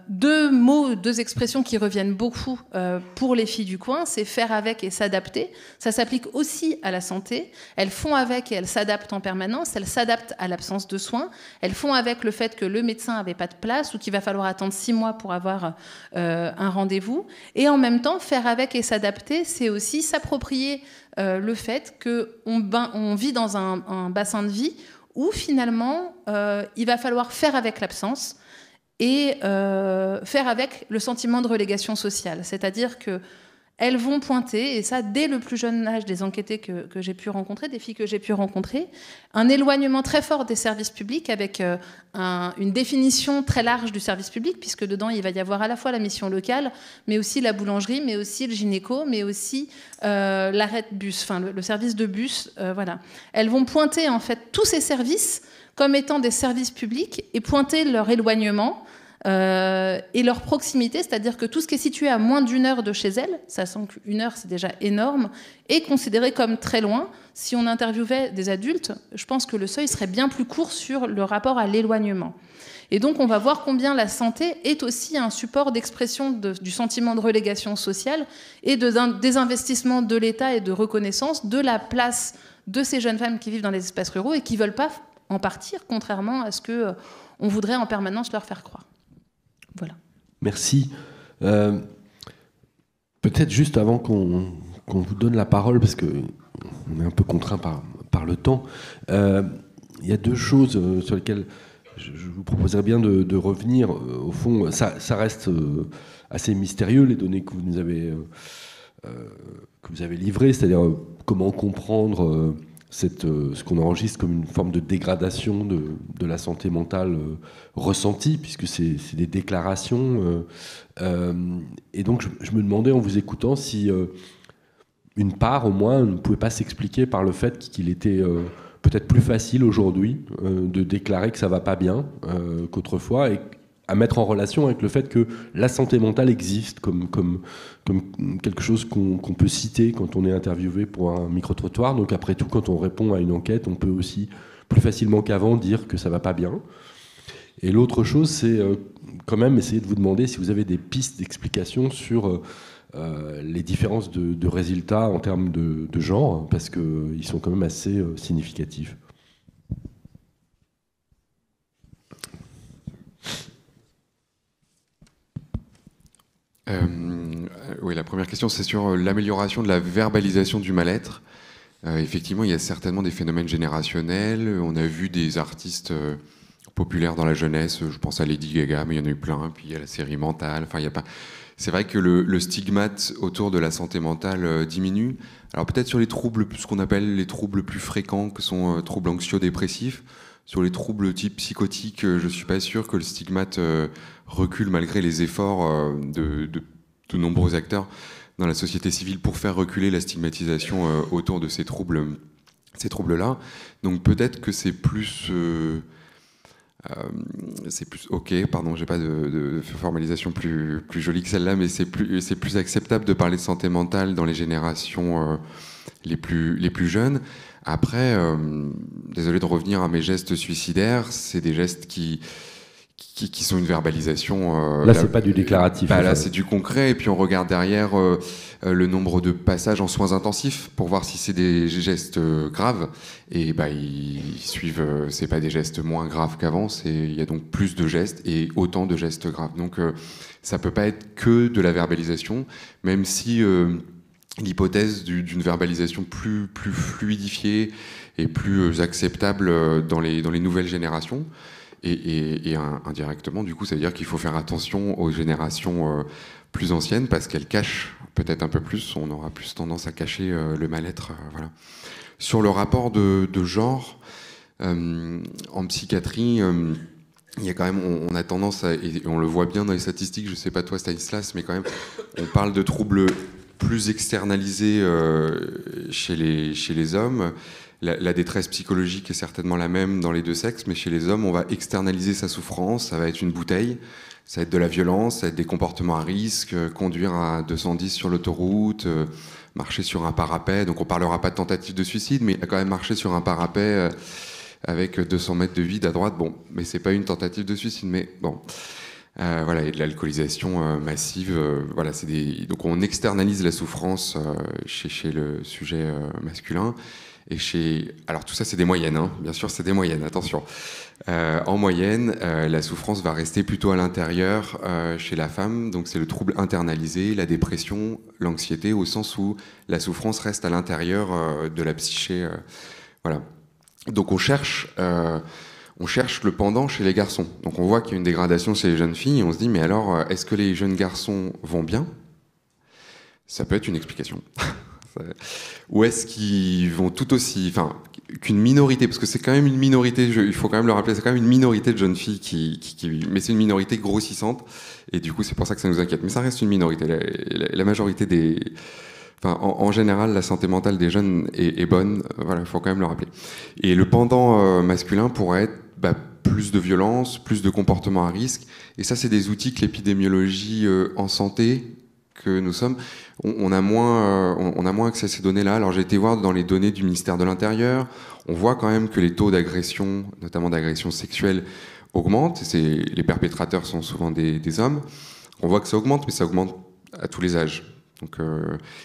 Speaker 18: Deux expressions qui reviennent beaucoup pour les filles du coin, c'est faire avec et s'adapter. Ça s'applique aussi à la santé. Elles font avec et elles s'adaptent en permanence. Elles s'adaptent à l'absence de soins. Elles font avec le fait que le médecin n'avait pas de place ou qu'il va falloir attendre 6 mois pour avoir un rendez-vous. Et en même temps, faire avec et s'adapter, c'est aussi s'approprier le fait qu'on vit dans un bassin de vie où finalement il va falloir faire avec l'absence et faire avec le sentiment de relégation sociale. C'est-à-dire qu'elles vont pointer, et ça dès le plus jeune âge des enquêtés que j'ai pu rencontrer, des filles que j'ai pu rencontrer, un éloignement très fort des services publics avec une définition très large du service public, puisque dedans il va y avoir à la fois la mission locale, mais aussi la boulangerie, mais aussi le gynéco, mais aussi l'arrêt de bus, enfin le service de bus. Voilà. Elles vont pointer en fait tous ces services comme étant des services publics et pointer leur éloignement et leur proximité, c'est-à-dire que tout ce qui est situé à moins d'1 heure de chez elles, sachant qu'1 heure c'est déjà énorme, est considéré comme très loin. Si on interviewait des adultes, je pense que le seuil serait bien plus court sur le rapport à l'éloignement. Et donc on va voir combien la santé est aussi un support d'expression du sentiment de relégation sociale et de désinvestissement de l'État et de reconnaissance de la place de ces jeunes femmes qui vivent dans les espaces ruraux et qui ne veulent pas en partir, contrairement à ce qu'on voudrait en permanence leur faire croire. Voilà.
Speaker 1: Merci. Peut-être juste avant qu'on vous donne la parole, parce qu'on est un peu contraint par le temps, il y a 2 choses sur lesquelles je vous proposerais bien de revenir. Au fond, ça reste assez mystérieux, les données que vous nous avez livrées, c'est-à-dire comment comprendre ce qu'on enregistre comme une forme de dégradation de la santé mentale ressentie, puisque c'est des déclarations. Et donc, je me demandais, en vous écoutant, si une part, au moins, ne pouvait pas s'expliquer par le fait qu'il était peut-être plus facile aujourd'hui de déclarer que ça va pas bien qu'autrefois, et à mettre en relation avec le fait que la santé mentale existe comme quelque chose qu'on peut citer quand on est interviewé pour un micro-trottoir. Donc après tout, quand on répond à une enquête, on peut aussi plus facilement qu'avant dire que ça va pas bien. Et l'autre chose, c'est quand même essayer de vous demander si vous avez des pistes d'explication sur les différences de résultats en termes de genre, parce qu'ils sont quand même assez significatifs.
Speaker 10: Oui, la première question, c'est sur l'amélioration de la verbalisation du mal-être. Effectivement, il y a certainement des phénomènes générationnels. On a vu des artistes populaires dans la jeunesse, je pense à Lady Gaga, mais il y en a eu plein. Puis il y a la série Mentale. Enfin, il y a pas... C'est vrai que le stigmate autour de la santé mentale diminue. Alors peut-être sur les troubles, ce qu'on appelle les troubles plus fréquents, que sont troubles anxio-dépressifs. Sur les troubles type psychotiques, je suis pas sûr que le stigmate recule malgré les efforts de nombreux acteurs dans la société civile pour faire reculer la stigmatisation autour de ces troubles-là. Donc peut-être que c'est plus ok, pardon, j'ai pas de formalisation plus jolie que celle-là, mais c'est plus acceptable de parler de santé mentale dans les générations les plus jeunes. Après, désolé de revenir à mes gestes suicidaires, c'est des gestes qui sont une verbalisation.
Speaker 1: Là, c'est pas du déclaratif.
Speaker 10: Là, c'est du concret. Et puis, on regarde derrière le nombre de passages en soins intensifs pour voir si c'est des gestes graves. Et ils suivent. C'est pas des gestes moins graves qu'avant. Il y a donc plus de gestes et autant de gestes graves. Donc, ça peut pas être que de la verbalisation, même si l'hypothèse d'une verbalisation plus fluidifiée et plus acceptable dans les nouvelles générations. Et indirectement, du coup, ça veut dire qu'il faut faire attention aux générations plus anciennes parce qu'elles cachent peut-être un peu plus, on aura plus tendance à cacher le mal-être. Voilà. Sur le rapport de genre, en psychiatrie, il y a quand même, on a tendance à, et on le voit bien dans les statistiques, je sais pas toi Stanislas, mais quand même, on parle de troubles plus externalisés chez les hommes. La détresse psychologique est certainement la même dans les deux sexes, mais chez les hommes, on va externaliser sa souffrance, ça va être une bouteille, ça va être de la violence, ça va être des comportements à risque, conduire à 210 sur l'autoroute, marcher sur un parapet, donc on parlera pas de tentative de suicide, mais il a quand même marché sur un parapet avec 200 mètres de vide à droite, bon, mais c'est pas une tentative de suicide, mais bon... voilà, et de l'alcoolisation massive, voilà, donc on externalise la souffrance chez le sujet masculin. Et alors tout ça c'est des moyennes, hein. Bien sûr c'est des moyennes, attention. En moyenne, la souffrance va rester plutôt à l'intérieur chez la femme, donc c'est le trouble internalisé, la dépression, l'anxiété, au sens où la souffrance reste à l'intérieur de la psyché. Voilà. Donc on cherche le pendant chez les garçons. Donc on voit qu'il y a une dégradation chez les jeunes filles, et on se dit mais alors est-ce que les jeunes garçons vont bien ? Ça peut être une explication. Ou est-ce qu'ils vont tout aussi, enfin, qu'une minorité, parce que c'est quand même une minorité, il faut quand même le rappeler, c'est quand même une minorité de jeunes filles mais c'est une minorité grossissante, et du coup c'est pour ça que ça nous inquiète. Mais ça reste une minorité. La majorité des... Enfin, en général, la santé mentale des jeunes est bonne, voilà, il faut quand même le rappeler. Et le pendant masculin pourrait être plus de violence, plus de comportements à risque, et ça c'est des outils que l'épidémiologie en santé que nous sommes, on a moins accès à ces données-là. Alors j'ai été voir dans les données du ministère de l'Intérieur, on voit quand même que les taux d'agression, notamment d'agression sexuelle, augmentent. Les perpétrateurs sont souvent des hommes. On voit que ça augmente, mais ça augmente à tous les âges. Donc,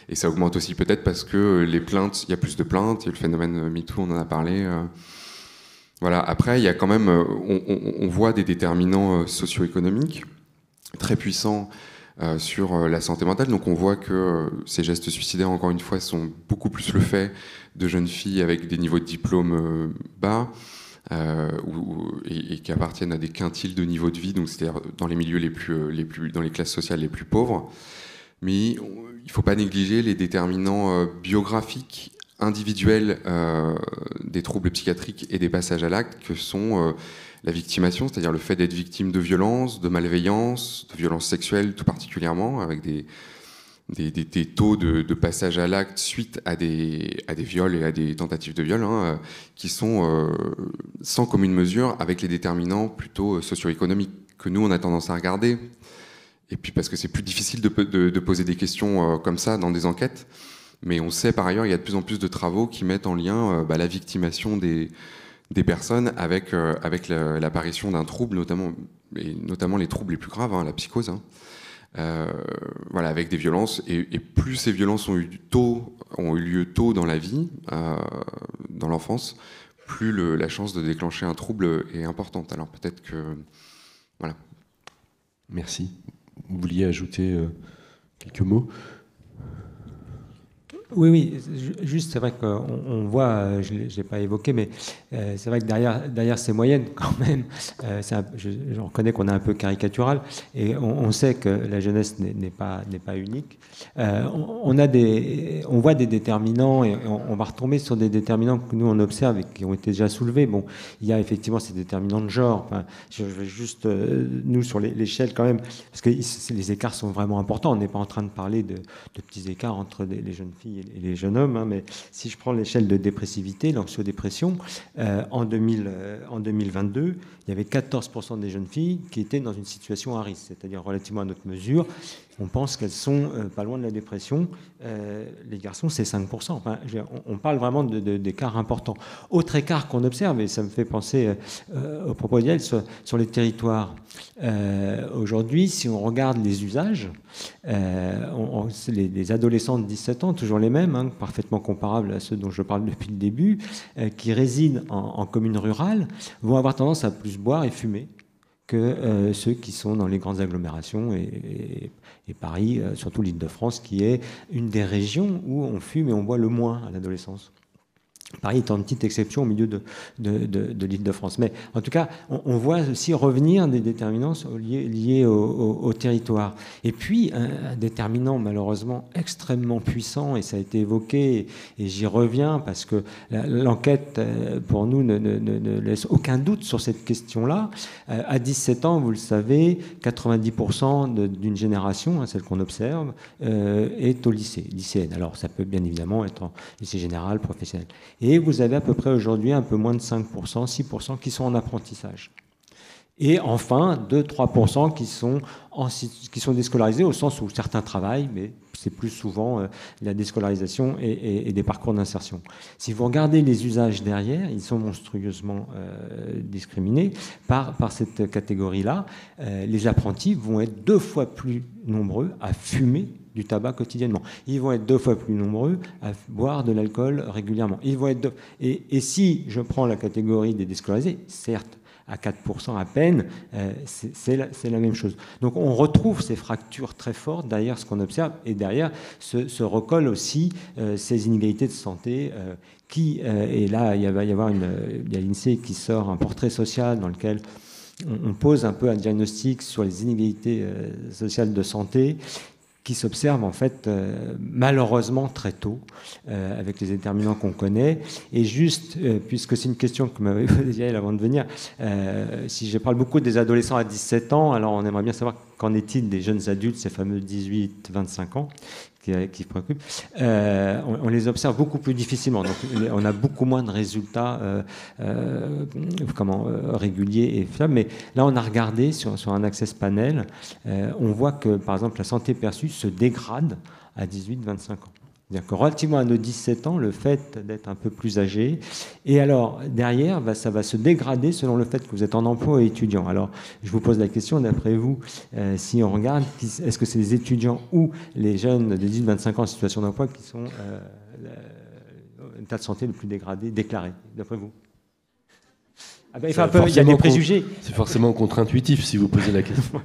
Speaker 10: et ça augmente aussi peut-être parce que les plaintes, il y a plus de plaintes, il y a le phénomène MeToo, on en a parlé. Voilà. Après, il y a quand même, on voit des déterminants socio-économiques très puissants sur la santé mentale. Donc on voit que ces gestes suicidaires, encore une fois, sont beaucoup plus le fait de jeunes filles avec des niveaux de diplôme bas et qui appartiennent à des quintiles de niveau de vie, donc c'est-à-dire dans les milieux dans les classes sociales les plus pauvres. Mais il ne faut pas négliger les déterminants biographiques individuels des troubles psychiatriques et des passages à l'acte que sont la victimation, c'est-à-dire le fait d'être victime de violence, de malveillance, de violence sexuelle tout particulièrement, avec des taux de passage à l'acte suite à des viols et à des tentatives de viol, hein, qui sont sans commune mesure avec les déterminants plutôt socio-économiques que nous, on a tendance à regarder. Et puis parce que c'est plus difficile de poser des questions comme ça dans des enquêtes. Mais on sait par ailleurs, il y a de plus en plus de travaux qui mettent en lien la victimation des personnes avec l'apparition d'un trouble, notamment les troubles les plus graves, hein, la psychose. Hein. Voilà, avec des violences, et plus ces violences ont eu lieu tôt dans la vie, dans l'enfance, plus la chance de déclencher un trouble est importante. Alors peut-être que... Voilà.
Speaker 1: Merci. Vous vouliez ajouter quelques mots ?
Speaker 11: Oui, juste, c'est vrai qu'on voit, je ne l'ai pas évoqué, mais c'est vrai que derrière ces moyennes, quand même, je reconnais qu'on est un peu caricatural, et on sait que la jeunesse n'est pas unique. On voit des déterminants, et on va retomber sur des déterminants que nous on observe et qui ont été déjà soulevés. Bon, il y a effectivement ces déterminants de genre. Enfin, je vais juste, nous, sur l'échelle quand même, parce que les écarts sont vraiment importants. On n'est pas en train de parler de petits écarts entre les jeunes filles et les jeunes hommes, hein, mais si je prends l'échelle de dépressivité, l'anxio-dépression, en 2022, il y avait 14% des jeunes filles qui étaient dans une situation à risque, c'est-à-dire relativement à notre mesure. On pense qu'elles sont pas loin de la dépression. Les garçons, c'est 5%. Enfin, on parle vraiment d'écarts importants. Autre écart qu'on observe, et ça me fait penser au propos d'elle, sur les territoires. Aujourd'hui, si on regarde les usages, les adolescents de 17 ans, toujours les mêmes, hein, parfaitement comparables à ceux dont je parle depuis le début, qui résident en commune rurale, vont avoir tendance à plus boire et fumer que ceux qui sont dans les grandes agglomérations et Paris, surtout l'Île-de-France, qui est une des régions où on fume et on boit le moins à l'adolescence. Paris étant une petite exception au milieu de l'Île-de-France. Mais en tout cas, on voit aussi revenir des déterminants liés au territoire. Et puis, un déterminant malheureusement extrêmement puissant, et ça a été évoqué, et j'y reviens parce que l'enquête, pour nous, ne laisse aucun doute sur cette question-là. À 17 ans, vous le savez, 90% d'une génération, celle qu'on observe, est au lycéenne. Alors, ça peut bien évidemment être en lycée général, professionnel. Et vous avez à peu près aujourd'hui un peu moins de 5%, 6% qui sont en apprentissage. Et enfin, 2-3% qui sont déscolarisés au sens où certains travaillent, mais c'est plus souvent la déscolarisation et des parcours d'insertion. Si vous regardez les usages derrière, ils sont monstrueusement discriminés par cette catégorie-là. Les apprentis vont être 2 fois plus nombreux à fumer du tabac quotidiennement. Ils vont être 2 fois plus nombreux à boire de l'alcool régulièrement. Et si je prends la catégorie des déscolarisés, certes, à 4% à peine, c'est la même chose. Donc on retrouve ces fractures très fortes derrière ce qu'on observe, et derrière se recollent aussi ces inégalités de santé et là il y a l'INSEE qui sort un portrait social dans lequel on pose un peu un diagnostic sur les inégalités sociales de santé qui s'observent en fait malheureusement très tôt avec les déterminants qu'on connaît. Et juste, puisque c'est une question que m'avait posée Yael avant de venir, si je parle beaucoup des adolescents à 17 ans, alors on aimerait bien savoir qu'en est-il des jeunes adultes, ces fameux 18-25 ans, qui préoccupent. On les observe beaucoup plus difficilement. Donc, on a beaucoup moins de résultats réguliers et fiables. Mais là, on a regardé sur un access panel. On voit que, par exemple, la santé perçue se dégrade à 18-25 ans. C'est-à-dire que relativement à nos 17 ans, le fait d'être un peu plus âgé, et alors derrière, ça va se dégrader selon le fait que vous êtes en emploi et étudiant. Alors je vous pose la question, d'après vous, si on regarde, est-ce que c'est les étudiants ou les jeunes de 18-25 ans en situation d'emploi qui sont l'état de santé le plus dégradé, déclaré, d'après vous? Il y a des préjugés.
Speaker 1: C'est forcément contre-intuitif si vous posez la question.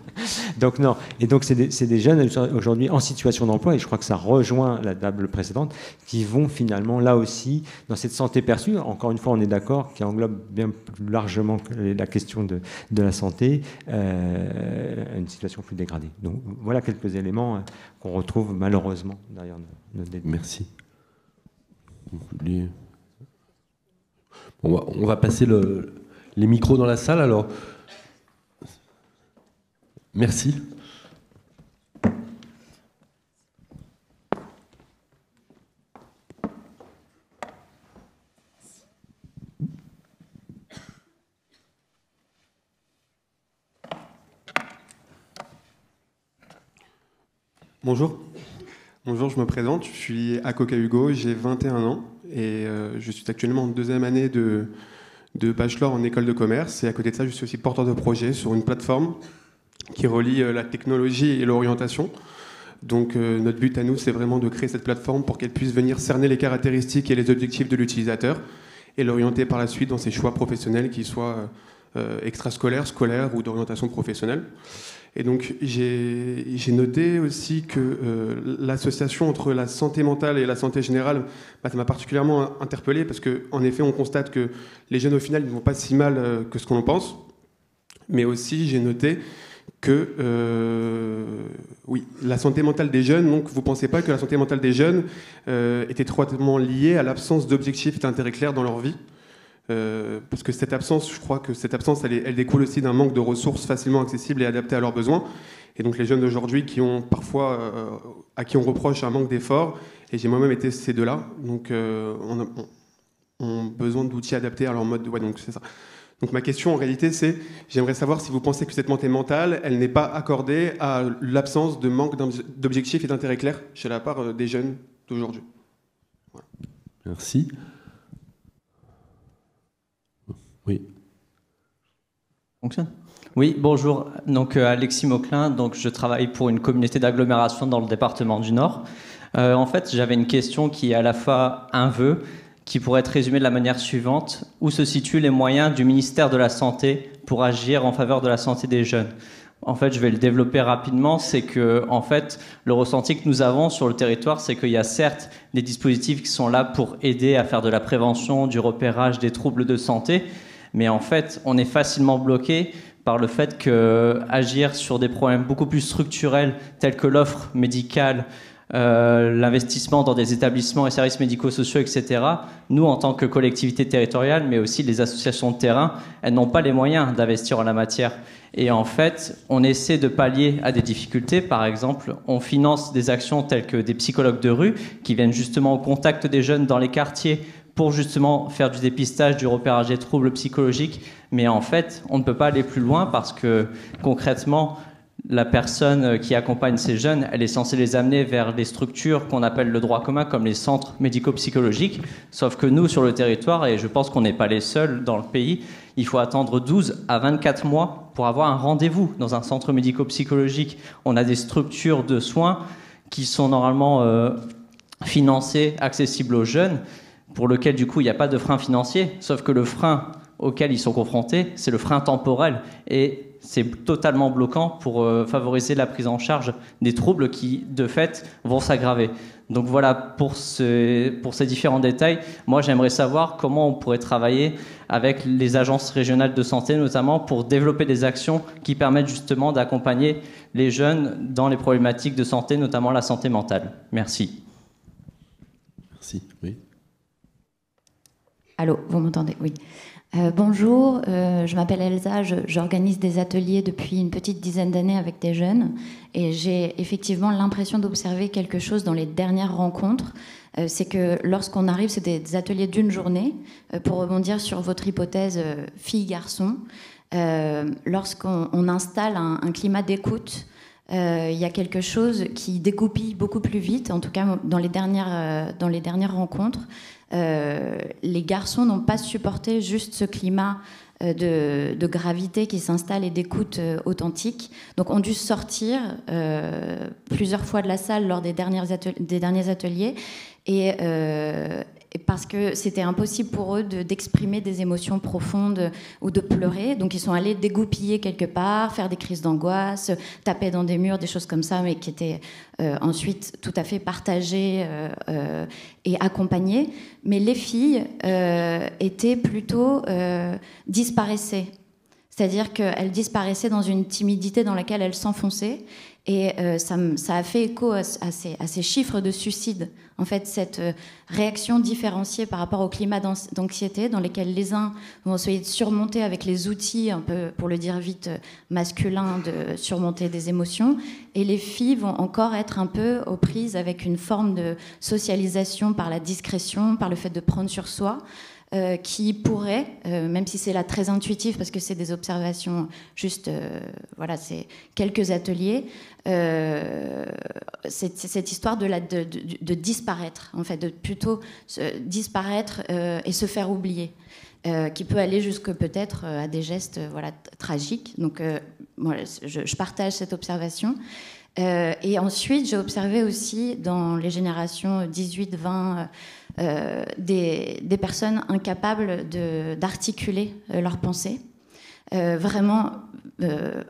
Speaker 11: Donc non. Et donc c'est des jeunes aujourd'hui en situation d'emploi, et je crois que ça rejoint la table précédente, qui vont finalement là aussi dans cette santé perçue. Encore une fois, on est d'accord, qui englobe bien plus largement que la question de la santé, une situation plus dégradée. Donc voilà quelques éléments qu'on retrouve malheureusement derrière notre débat.
Speaker 1: Merci. On va passer les micros dans la salle, alors. Merci.
Speaker 19: Bonjour. Bonjour, je me présente. Je suis Akoka Hugo, j'ai 21 ans et je suis actuellement en 2e année de bachelor en école de commerce. Et à côté de ça, je suis aussi porteur de projet sur une plateforme qui relie la technologie et l'orientation. Donc notre but à nous, c'est vraiment de créer cette plateforme pour qu'elle puisse venir cerner les caractéristiques et les objectifs de l'utilisateur et l'orienter par la suite dans ses choix professionnels, qu'ils soient extrascolaires, scolaires ou d'orientation professionnelle. Et donc j'ai noté aussi que l'association entre la santé mentale et la santé générale, ça m'a particulièrement interpellé parce qu'en effet on constate que les jeunes au final ne vont pas si mal que ce qu'on en pense, mais aussi j'ai noté que oui, la santé mentale des jeunes, donc vous ne pensez pas que la santé mentale des jeunes est étroitement liée à l'absence d'objectifs et d'intérêts clairs dans leur vie. Parce que cette absence, je crois que cette absence, elle découle aussi d'un manque de ressources facilement accessibles et adaptées à leurs besoins. Et donc les jeunes d'aujourd'hui qui ont parfois, à qui on reproche un manque d'efforts, et j'ai moi-même été ces deux-là, donc ont besoin d'outils adaptés à leur mode de... Ouais, donc c'est ça. Donc ma question en réalité c'est, j'aimerais savoir si vous pensez que cette santé mentale, elle n'est pas accordée à l'absence de manque d'objectifs et d'intérêts clairs chez la part des jeunes d'aujourd'hui. Voilà.
Speaker 1: Merci. Oui.
Speaker 20: Fonctionne. Oui, bonjour. Donc Alexis Mauclin, donc je travaille pour une communauté d'agglomération dans le département du Nord. En fait, j'avais une question qui est à la fois un vœu, qui pourrait être résumé de la manière suivante. Où se situent les moyens du ministère de la Santé pour agir en faveur de la santé des jeunes ? En fait, je vais le développer rapidement. C'est que, en fait, le ressenti que nous avons sur le territoire, c'est qu'il y a certes des dispositifs qui sont là pour aider à faire de la prévention, du repérage des troubles de santé, mais en fait, on est facilement bloqué par le fait qu'agir sur des problèmes beaucoup plus structurels, tels que l'offre médicale, l'investissement dans des établissements et services médico-sociaux, etc. Nous, en tant que collectivité territoriale, mais aussi les associations de terrain, elles n'ont pas les moyens d'investir en la matière. Et en fait, on essaie de pallier à des difficultés. Par exemple, on finance des actions telles que des psychologues de rue qui viennent justement au contact des jeunes dans les quartiers pour justement faire du dépistage, du repérage des troubles psychologiques. Mais en fait, on ne peut pas aller plus loin parce que concrètement, la personne qui accompagne ces jeunes, elle est censée les amener vers les structures qu'on appelle le droit commun, comme les centres médico-psychologiques. Sauf que nous, sur le territoire, et je pense qu'on n'est pas les seuls dans le pays, il faut attendre 12 à 24 mois pour avoir un rendez-vous dans un centre médico-psychologique. On a des structures de soins qui sont normalement financées, accessibles aux jeunes, pour lequel, du coup, il n'y a pas de frein financier. Sauf que le frein auquel ils sont confrontés, c'est le frein temporel. Et c'est totalement bloquant pour favoriser la prise en charge des troubles qui, de fait, vont s'aggraver. Donc voilà, pour ces différents détails, moi j'aimerais savoir comment on pourrait travailler avec les agences régionales de santé, notamment pour développer des actions qui permettent justement d'accompagner les jeunes dans les problématiques de santé, notamment la santé mentale. Merci.
Speaker 1: Merci, oui.
Speaker 21: Allô, vous m'entendez? Oui. Bonjour, je m'appelle Elsa, j'organise des ateliers depuis une petite dizaine d'années avec des jeunes et j'ai effectivement l'impression d'observer quelque chose dans les dernières rencontres. C'est que lorsqu'on arrive, c'est des ateliers d'une journée, pour rebondir sur votre hypothèse fille-garçon, lorsqu'on installe un climat d'écoute, il y a quelque chose qui dégoupille beaucoup plus vite, en tout cas dans les dernières rencontres. Les garçons n'ont pas supporté juste ce climat de gravité qui s'installe et d'écoute authentique. Donc ont dû sortir plusieurs fois de la salle lors des derniers ateliers et parce que c'était impossible pour eux d'exprimer des émotions profondes ou de pleurer. Donc ils sont allés dégoupiller quelque part, faire des crises d'angoisse, taper dans des murs, des choses comme ça, mais qui étaient ensuite tout à fait partagées et accompagnées. Mais les filles étaient plutôt disparaissaient. C'est-à-dire qu'elles disparaissaient dans une timidité dans laquelle elles s'enfonçaient. Et ça a fait écho à ces chiffres de suicide. En fait, cette réaction différenciée par rapport au climat d'anxiété dans lesquels les uns vont essayer de surmonter avec les outils, un peu, pour le dire vite, masculins, de surmonter des émotions. Et les filles vont encore être un peu aux prises avec une forme de socialisation par la discrétion, par le fait de prendre sur soi. qui pourrait, même si c'est là très intuitif parce que c'est des observations juste, voilà, c'est quelques ateliers, cette histoire de disparaître, en fait, de plutôt disparaître et se faire oublier. Qui peut aller jusque peut-être à des gestes voilà, tragiques. Donc voilà, je partage cette observation. Et ensuite, j'ai observé aussi dans les générations 18-20 des personnes incapables d'articuler leurs pensées, vraiment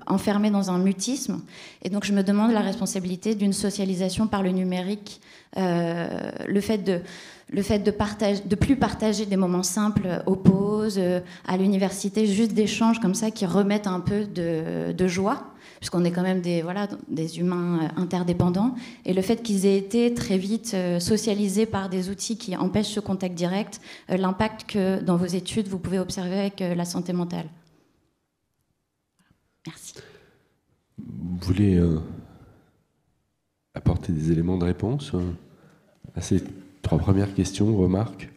Speaker 21: enfermées dans un mutisme. Et donc je me demande la responsabilité d'une socialisation par le numérique, le fait de plus partager des moments simples aux pauses, à l'université, juste d'échanges comme ça qui remettent un peu de joie, puisqu'on est quand même des humains interdépendants. Et le fait qu'ils aient été très vite socialisés par des outils qui empêchent ce contact direct, l'impact que dans vos études vous pouvez observer avec la santé mentale. Merci.
Speaker 1: Vous voulez apporter des éléments de réponse à ces 3 premières questions, remarques?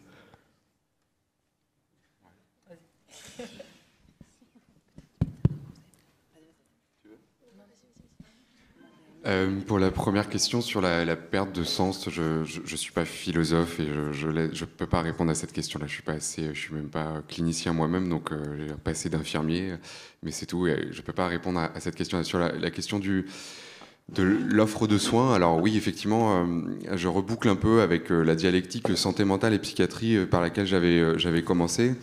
Speaker 10: Pour la première question sur la perte de sens, je ne suis pas philosophe et je ne peux pas répondre à cette question-là. Je ne suis même pas clinicien moi-même, donc j'ai pas assez d'infirmiers, mais c'est tout. Je ne peux pas répondre à cette question-là. Sur la question de l'offre de soins, alors oui, effectivement, je reboucle un peu avec la dialectique santé mentale et psychiatrie par laquelle j'avais commencé.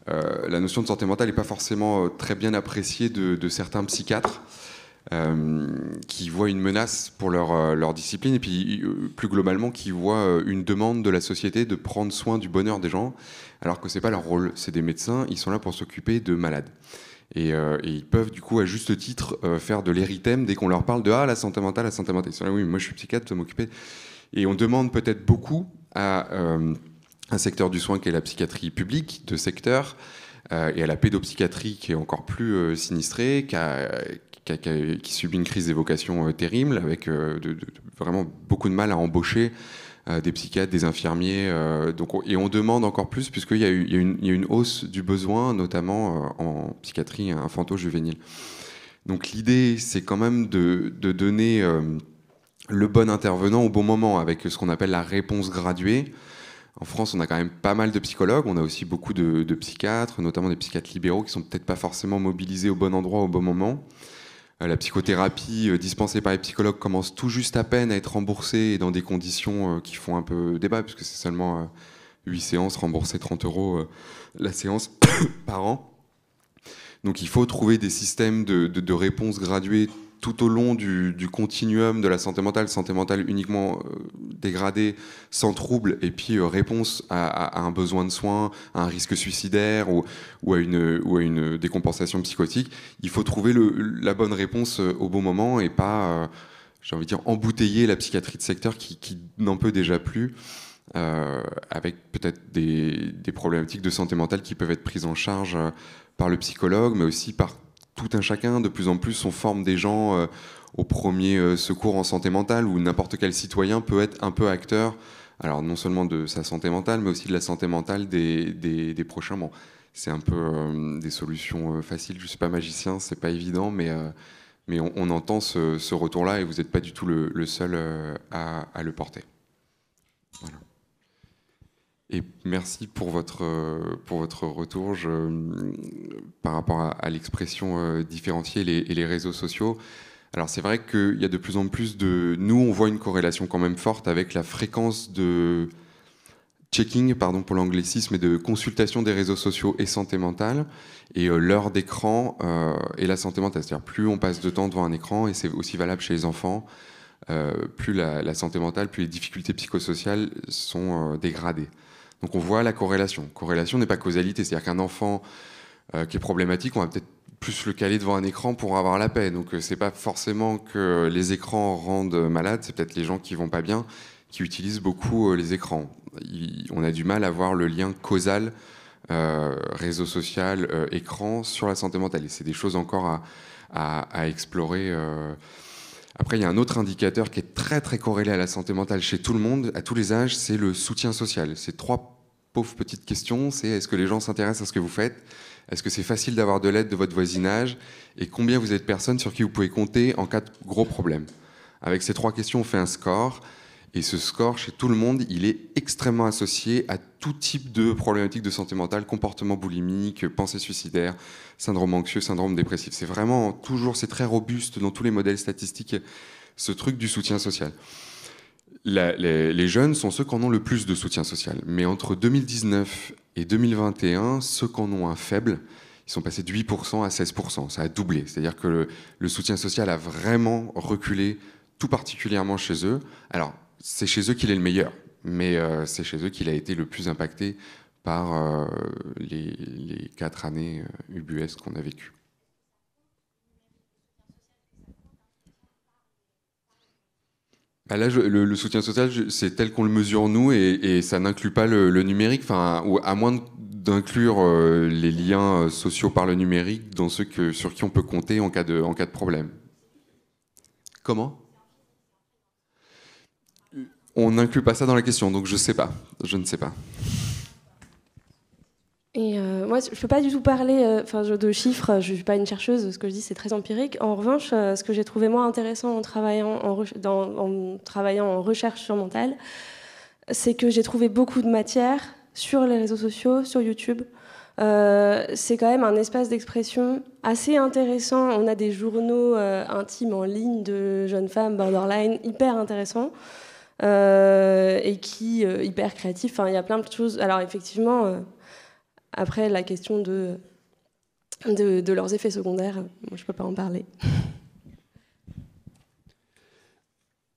Speaker 10: La notion de santé mentale n'est pas forcément très bien appréciée de certains psychiatres. Qui voient une menace pour leur discipline et puis plus globalement qui voient une demande de la société de prendre soin du bonheur des gens alors que c'est pas leur rôle, c'est des médecins, ils sont là pour s'occuper de malades et ils peuvent du coup à juste titre faire de l'érythème dès qu'on leur parle de la santé mentale, ils sont là, oui moi je suis psychiatre, je dois m'occuper, et on demande peut-être beaucoup à un secteur du soin qui est la psychiatrie publique de secteur et à la pédopsychiatrie qui est encore plus sinistrée, qui subit une crise des vocations terrible, avec vraiment beaucoup de mal à embaucher des psychiatres, des infirmiers. Et on demande encore plus, puisqu'il y a une hausse du besoin, notamment en psychiatrie infanto-juvénile. Donc l'idée, c'est quand même de donner le bon intervenant au bon moment, avec ce qu'on appelle la réponse graduée. En France, on a quand même pas mal de psychologues, on a aussi beaucoup de psychiatres, notamment des psychiatres libéraux qui sont peut-être pas forcément mobilisés au bon endroit au bon moment. La psychothérapie dispensée par les psychologues commence tout juste à peine à être remboursée et dans des conditions qui font un peu débat, puisque c'est seulement 8 séances remboursées 30 € la séance par an. Donc il faut trouver des systèmes de réponse graduée tout au long du continuum de la santé mentale uniquement dégradée, sans trouble, et puis réponse à un besoin de soins, à un risque suicidaire ou à une décompensation psychotique. Il faut trouver la bonne réponse au bon moment et pas, j'ai envie de dire, embouteiller la psychiatrie de secteur qui n'en peut déjà plus, avec peut-être des problématiques de santé mentale qui peuvent être prises en charge par le psychologue, mais aussi par tout un chacun. De plus en plus, on forme des gens au premier secours en santé mentale, où n'importe quel citoyen peut être un peu acteur, alors non seulement de sa santé mentale, mais aussi de la santé mentale des prochains. Bon, c'est un peu des solutions faciles. Je ne suis pas magicien, c'est pas évident, mais on entend ce retour-là, et vous n'êtes pas du tout le seul à le porter. Voilà. Et merci pour votre retour. Par rapport à l'expression différenciée et les réseaux sociaux, alors c'est vrai qu'il y a de plus en plus nous, on voit une corrélation quand même forte avec la fréquence de checking, pardon pour l'anglicisme, et de consultation des réseaux sociaux et santé mentale, et l'heure d'écran et la santé mentale. C'est-à-dire plus on passe de temps devant un écran, et c'est aussi valable chez les enfants, plus la santé mentale, plus les difficultés psychosociales sont dégradées. Donc on voit la corrélation. Corrélation n'est pas causalité, c'est-à-dire qu'un enfant qui est problématique, on va peut-être plus le caler devant un écran pour avoir la paix. Donc c'est pas forcément que les écrans rendent malade, c'est peut-être les gens qui vont pas bien, qui utilisent beaucoup les écrans. On a du mal à voir le lien causal réseau social, écran sur la santé mentale. Et c'est des choses encore à explorer. Après, il y a un autre indicateur qui est très très corrélé à la santé mentale chez tout le monde, à tous les âges, c'est le soutien social. C'est 3 pauvre petite question, c'est est-ce que les gens s'intéressent à ce que vous faites? Est-ce que c'est facile d'avoir de l'aide de votre voisinage? Et combien vous êtes de personnes sur qui vous pouvez compter en cas de gros problème? Avec ces 3 questions, on fait un score. Et ce score, chez tout le monde, il est extrêmement associé à tout type de problématiques de santé mentale, comportement boulimique, pensée suicidaire, syndrome anxieux, syndrome dépressif. C'est vraiment toujours, c'est très robuste dans tous les modèles statistiques, ce truc du soutien social. Les jeunes sont ceux qui en ont le plus de soutien social. Mais entre 2019 et 2021, ceux qui en ont un faible, ils sont passés de 8% à 16%. Ça a doublé. C'est-à-dire que le soutien social a vraiment reculé, tout particulièrement chez eux. Alors, c'est chez eux qu'il est le meilleur, mais c'est chez eux qu'il a été le plus impacté par les 4 années ubuesques qu'on a vécues. Bah là, le soutien social, c'est tel qu'on le mesure nous, et ça n'inclut pas le numérique, ou à moins d'inclure les liens sociaux par le numérique dans ceux sur qui on peut compter en cas de problème. Comment ? On n'inclut pas ça dans la question, donc je sais pas. Je ne sais pas.
Speaker 12: Et moi, je ne peux pas du tout parler de chiffres, je ne suis pas une chercheuse, ce que je dis c'est très empirique. En revanche, ce que j'ai trouvé moi intéressant en travaillant en recherche sur mental, c'est que j'ai trouvé beaucoup de matière sur les réseaux sociaux, sur YouTube. C'est quand même un espace d'expression assez intéressant. On a des journaux intimes en ligne de jeunes femmes borderline hyper intéressants. Et qui hyper créatif. Il y a plein de choses. Alors effectivement, après la question de leurs effets secondaires, moi, je peux pas en parler.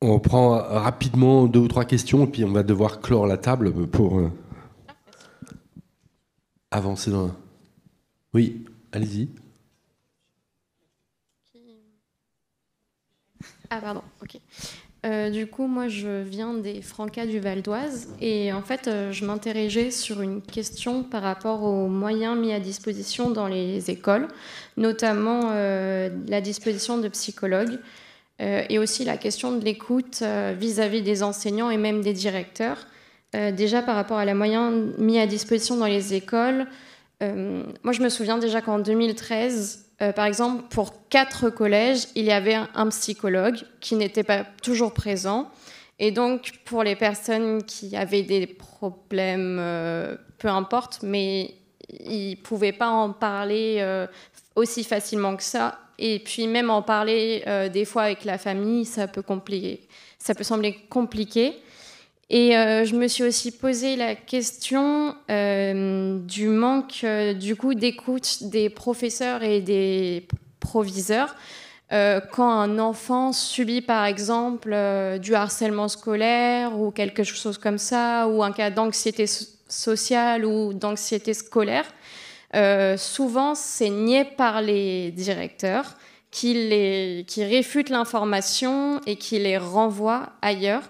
Speaker 1: On prend rapidement 2 ou 3 questions et puis on va devoir clore la table pour avancer dans. Oui, allez-y.
Speaker 5: Ah pardon, ok. Du coup, moi, je viens des Francas du Val d'Oise et en fait, je m'interrogeais sur une question par rapport aux moyens mis à disposition dans les écoles, notamment la disposition de psychologues et aussi la question de l'écoute vis-à-vis des enseignants et même des directeurs. Déjà, par rapport à les moyens mis à disposition dans les écoles, moi, je me souviens déjà qu'en 2013, par exemple, pour 4 collèges, il y avait un psychologue qui n'était pas toujours présent. Et donc, pour les personnes qui avaient des problèmes, peu importe, mais ils ne pouvaient pas en parler aussi facilement que ça. Et puis, même en parler des fois avec la famille, ça peut sembler compliqué. Et je me suis aussi posé la question du manque d'écoute des professeurs et des proviseurs quand un enfant subit par exemple du harcèlement scolaire ou quelque chose comme ça, ou un cas d'anxiété sociale ou d'anxiété scolaire. Souvent, c'est nié par les directeurs qui réfutent l'information et qui les renvoient ailleurs.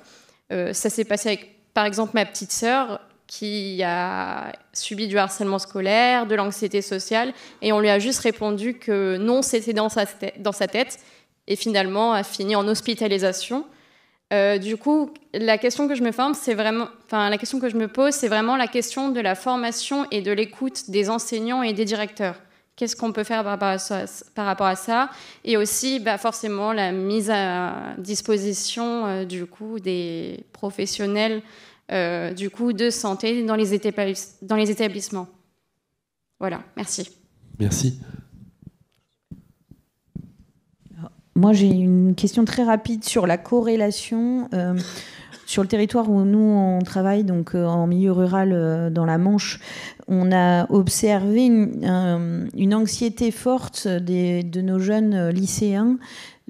Speaker 5: Ça s'est passé avec, par exemple, ma petite sœur qui a subi du harcèlement scolaire, de l'anxiété sociale, et on lui a juste répondu que non, c'était dans sa tête, et finalement a fini en hospitalisation. Du coup, la question que je me pose, c'est vraiment la question de la formation et de l'écoute des enseignants et des directeurs. Qu'est-ce qu'on peut faire par rapport à ça? Et aussi, forcément, la mise à disposition des professionnels de santé dans les établissements. Voilà, merci.
Speaker 1: Merci.
Speaker 22: Moi, j'ai une question très rapide sur la corrélation. Sur le territoire où nous, on travaille, donc en milieu rural dans la Manche, on a observé une anxiété forte de nos jeunes lycéens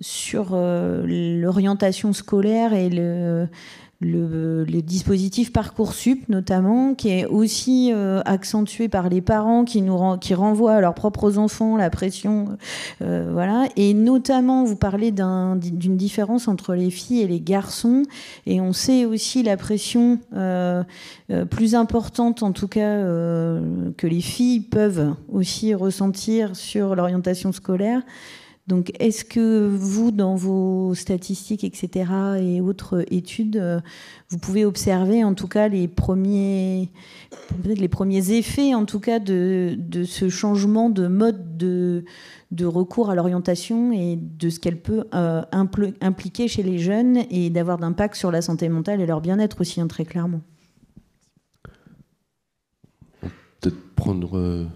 Speaker 22: sur l'orientation scolaire et le dispositif Parcoursup notamment, qui est aussi accentué par les parents qui renvoient à leurs propres enfants la pression, voilà. Et notamment, vous parlez d'une différence entre les filles et les garçons, et on sait aussi la pression plus importante, en tout cas, que les filles peuvent aussi ressentir sur l'orientation scolaire. Donc, est-ce que vous, dans vos statistiques, etc., et autres études, vous pouvez observer, en tout cas, peut-être les premiers effets, en tout cas, de ce changement de mode de recours à l'orientation et de ce qu'elle peut impliquer chez les jeunes et d'avoir d'impact sur la santé mentale et leur bien-être aussi, hein, très clairement.
Speaker 1: Peut-être prendre...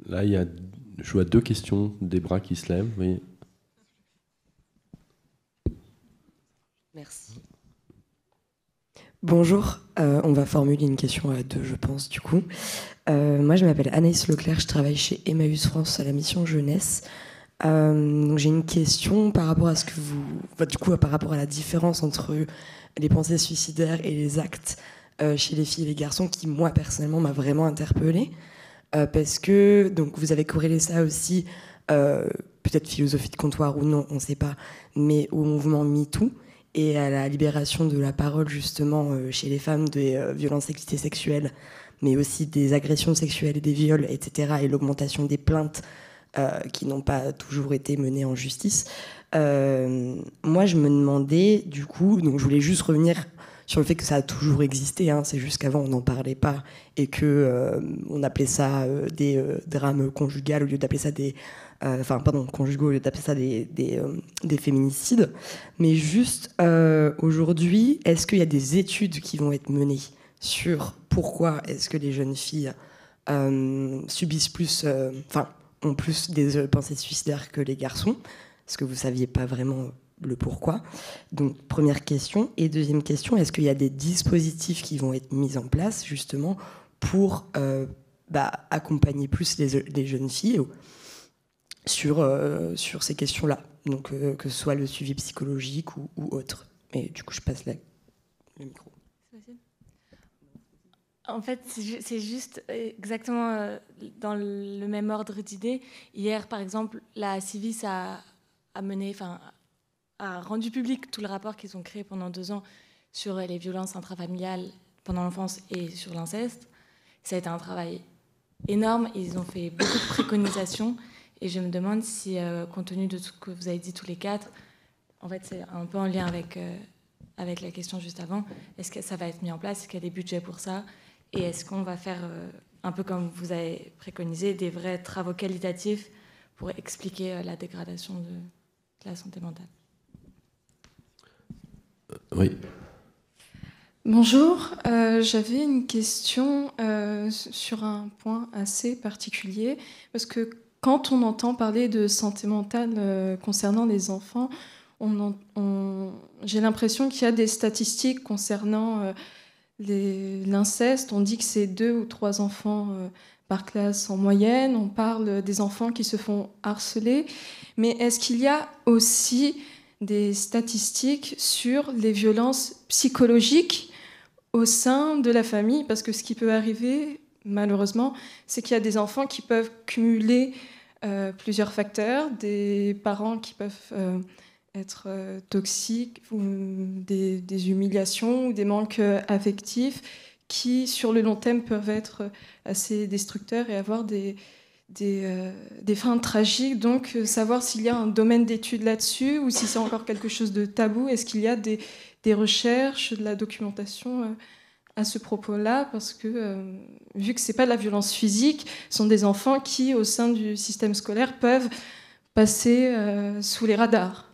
Speaker 1: Là, je vois 2 questions, des bras qui se lèvent. Oui.
Speaker 6: Merci. Bonjour, on va formuler une question à 2, je pense, du coup. Moi, je m'appelle Anaïs Leclerc, je travaille chez Emmaüs France à la mission jeunesse. Donc, j'ai une question par rapport à ce que par rapport à la différence entre les pensées suicidaires et les actes chez les filles et les garçons, qui, moi, personnellement, m'a vraiment interpellée. Parce que donc, vous avez corrélé ça aussi, peut-être philosophie de comptoir ou non, on ne sait pas, mais au mouvement MeToo et à la libération de la parole, justement, chez les femmes des violences sexuelles, mais aussi des agressions sexuelles et des viols, etc., et l'augmentation des plaintes qui n'ont pas toujours été menées en justice. Moi, je me demandais, du coup, donc je voulais juste revenir sur le fait que ça a toujours existé, hein, c'est juste qu'avant on n'en parlait pas et que on appelait ça des drames conjugales au lieu d'appeler ça conjugaux au lieu d'appeler ça des féminicides. Mais juste aujourd'hui, est-ce qu'il y a des études qui vont être menées sur pourquoi est-ce que les jeunes filles subissent plus, ont plus des pensées suicidaires que les garçons? Est-ce que vous saviez pas vraiment le pourquoi? Donc, première question. Et deuxième question, est-ce qu'il y a des dispositifs qui vont être mis en place justement pour accompagner plus les jeunes filles sur ces questions-là, donc que ce soit le suivi psychologique ou autre. Et du coup, je passe le micro.
Speaker 7: En fait, c'est juste exactement dans le même ordre d'idées. Hier, par exemple, la Civis a rendu public tout le rapport qu'ils ont créé pendant 2 ans sur les violences intrafamiliales pendant l'enfance et sur l'inceste. Ça a été un travail énorme. Ils ont fait beaucoup de préconisations. Et je me demande si, compte tenu de tout ce que vous avez dit tous les 4, en fait, c'est un peu en lien avec la question juste avant, est-ce que ça va être mis en place? Est-ce qu'il y a des budgets pour ça? Et est-ce qu'on va faire, un peu comme vous avez préconisé, des vrais travaux qualitatifs pour expliquer la dégradation de la santé mentale?
Speaker 1: Oui.
Speaker 5: Bonjour, j'avais une question sur un point assez particulier, parce que quand on entend parler de santé mentale concernant les enfants, j'ai l'impression qu'il y a des statistiques concernant l'inceste. On dit que c'est 2 ou 3 enfants par classe en moyenne. On parle des enfants qui se font harceler. Mais est-ce qu'il y a aussi des statistiques sur les violences psychologiques au sein de la famille? Parce que ce qui peut arriver, malheureusement, c'est qu'il y a des enfants qui peuvent cumuler plusieurs facteurs, des parents qui peuvent être toxiques, ou des humiliations, ou des manques affectifs qui, sur le long terme, peuvent être assez destructeurs et avoir des fins tragiques. Donc, savoir s'il y a un domaine d'études là-dessus ou si c'est encore quelque chose de tabou. Est-ce qu'il y a des recherches, de la documentation à ce propos-là? Parce que, vu que ce n'est pas de la violence physique, ce sont des enfants qui, au sein du système scolaire, peuvent passer sous les radars.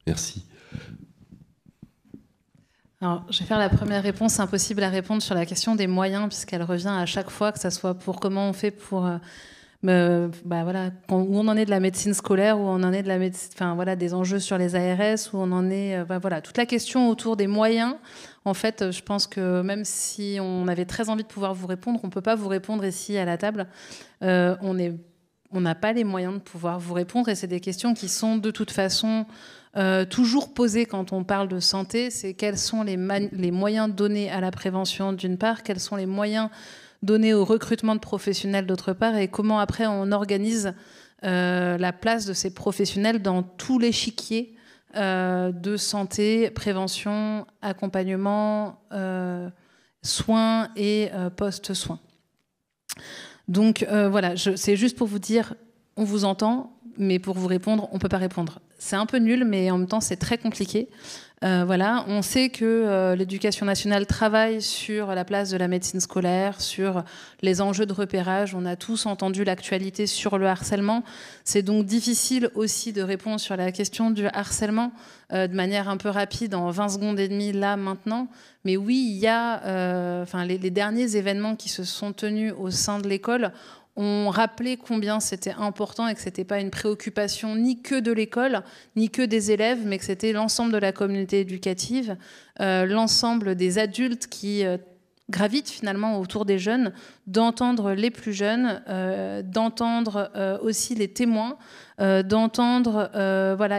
Speaker 1: Merci.
Speaker 18: Alors, je vais faire la première réponse. C'est impossible à répondre sur la question des moyens, puisqu'elle revient à chaque fois, que ce soit pour comment on fait pour... où on en est de la médecine scolaire, où on en est de des enjeux sur les ARS, où on en est... toute la question autour des moyens. En fait, je pense que même si on avait très envie de pouvoir vous répondre, on ne peut pas vous répondre ici à la table. On n'a pas les moyens de pouvoir vous répondre, et c'est des questions qui sont de toute façon... toujours posé quand on parle de santé, c'est quels sont les moyens donnés à la prévention d'une part, quels sont les moyens donnés au recrutement de professionnels d'autre part, et comment après on organise la place de ces professionnels dans tout l'échiquier de santé, prévention, accompagnement, soins et post-soins. Donc voilà, c'est juste pour vous dire, on vous entend, mais pour vous répondre, on ne peut pas répondre. C'est un peu nul, mais en même temps, c'est très compliqué. Voilà, on sait que l'éducation nationale travaille sur la place de la médecine scolaire, sur les enjeux de repérage. On a tous entendu l'actualité sur le harcèlement. C'est donc difficile aussi de répondre sur la question du harcèlement de manière un peu rapide, en 20 secondes et demie, là, maintenant. Mais oui, il y a les derniers événements qui se sont tenus au sein de l'école ont rappelé combien c'était important et que ce n'était pas une préoccupation ni que de l'école, ni que des élèves, mais que c'était l'ensemble de la communauté éducative, l'ensemble des adultes qui gravitent finalement autour des jeunes, d'entendre les plus jeunes, d'entendre aussi les témoins, d'entendre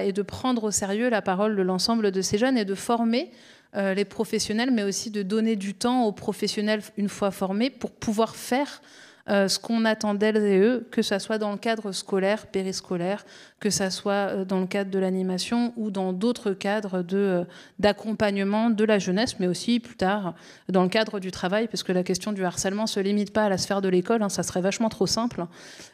Speaker 18: et de prendre au sérieux la parole de l'ensemble de ces jeunes et de former les professionnels, mais aussi de donner du temps aux professionnels une fois formés pour pouvoir faire ce qu'on attend d'elles et eux, que ça soit dans le cadre scolaire, périscolaire, que ça soit dans le cadre de l'animation ou dans d'autres cadres d'accompagnement de la jeunesse, mais aussi plus tard dans le cadre du travail, parce que la question du harcèlement ne se limite pas à la sphère de l'école, ça serait vachement trop simple,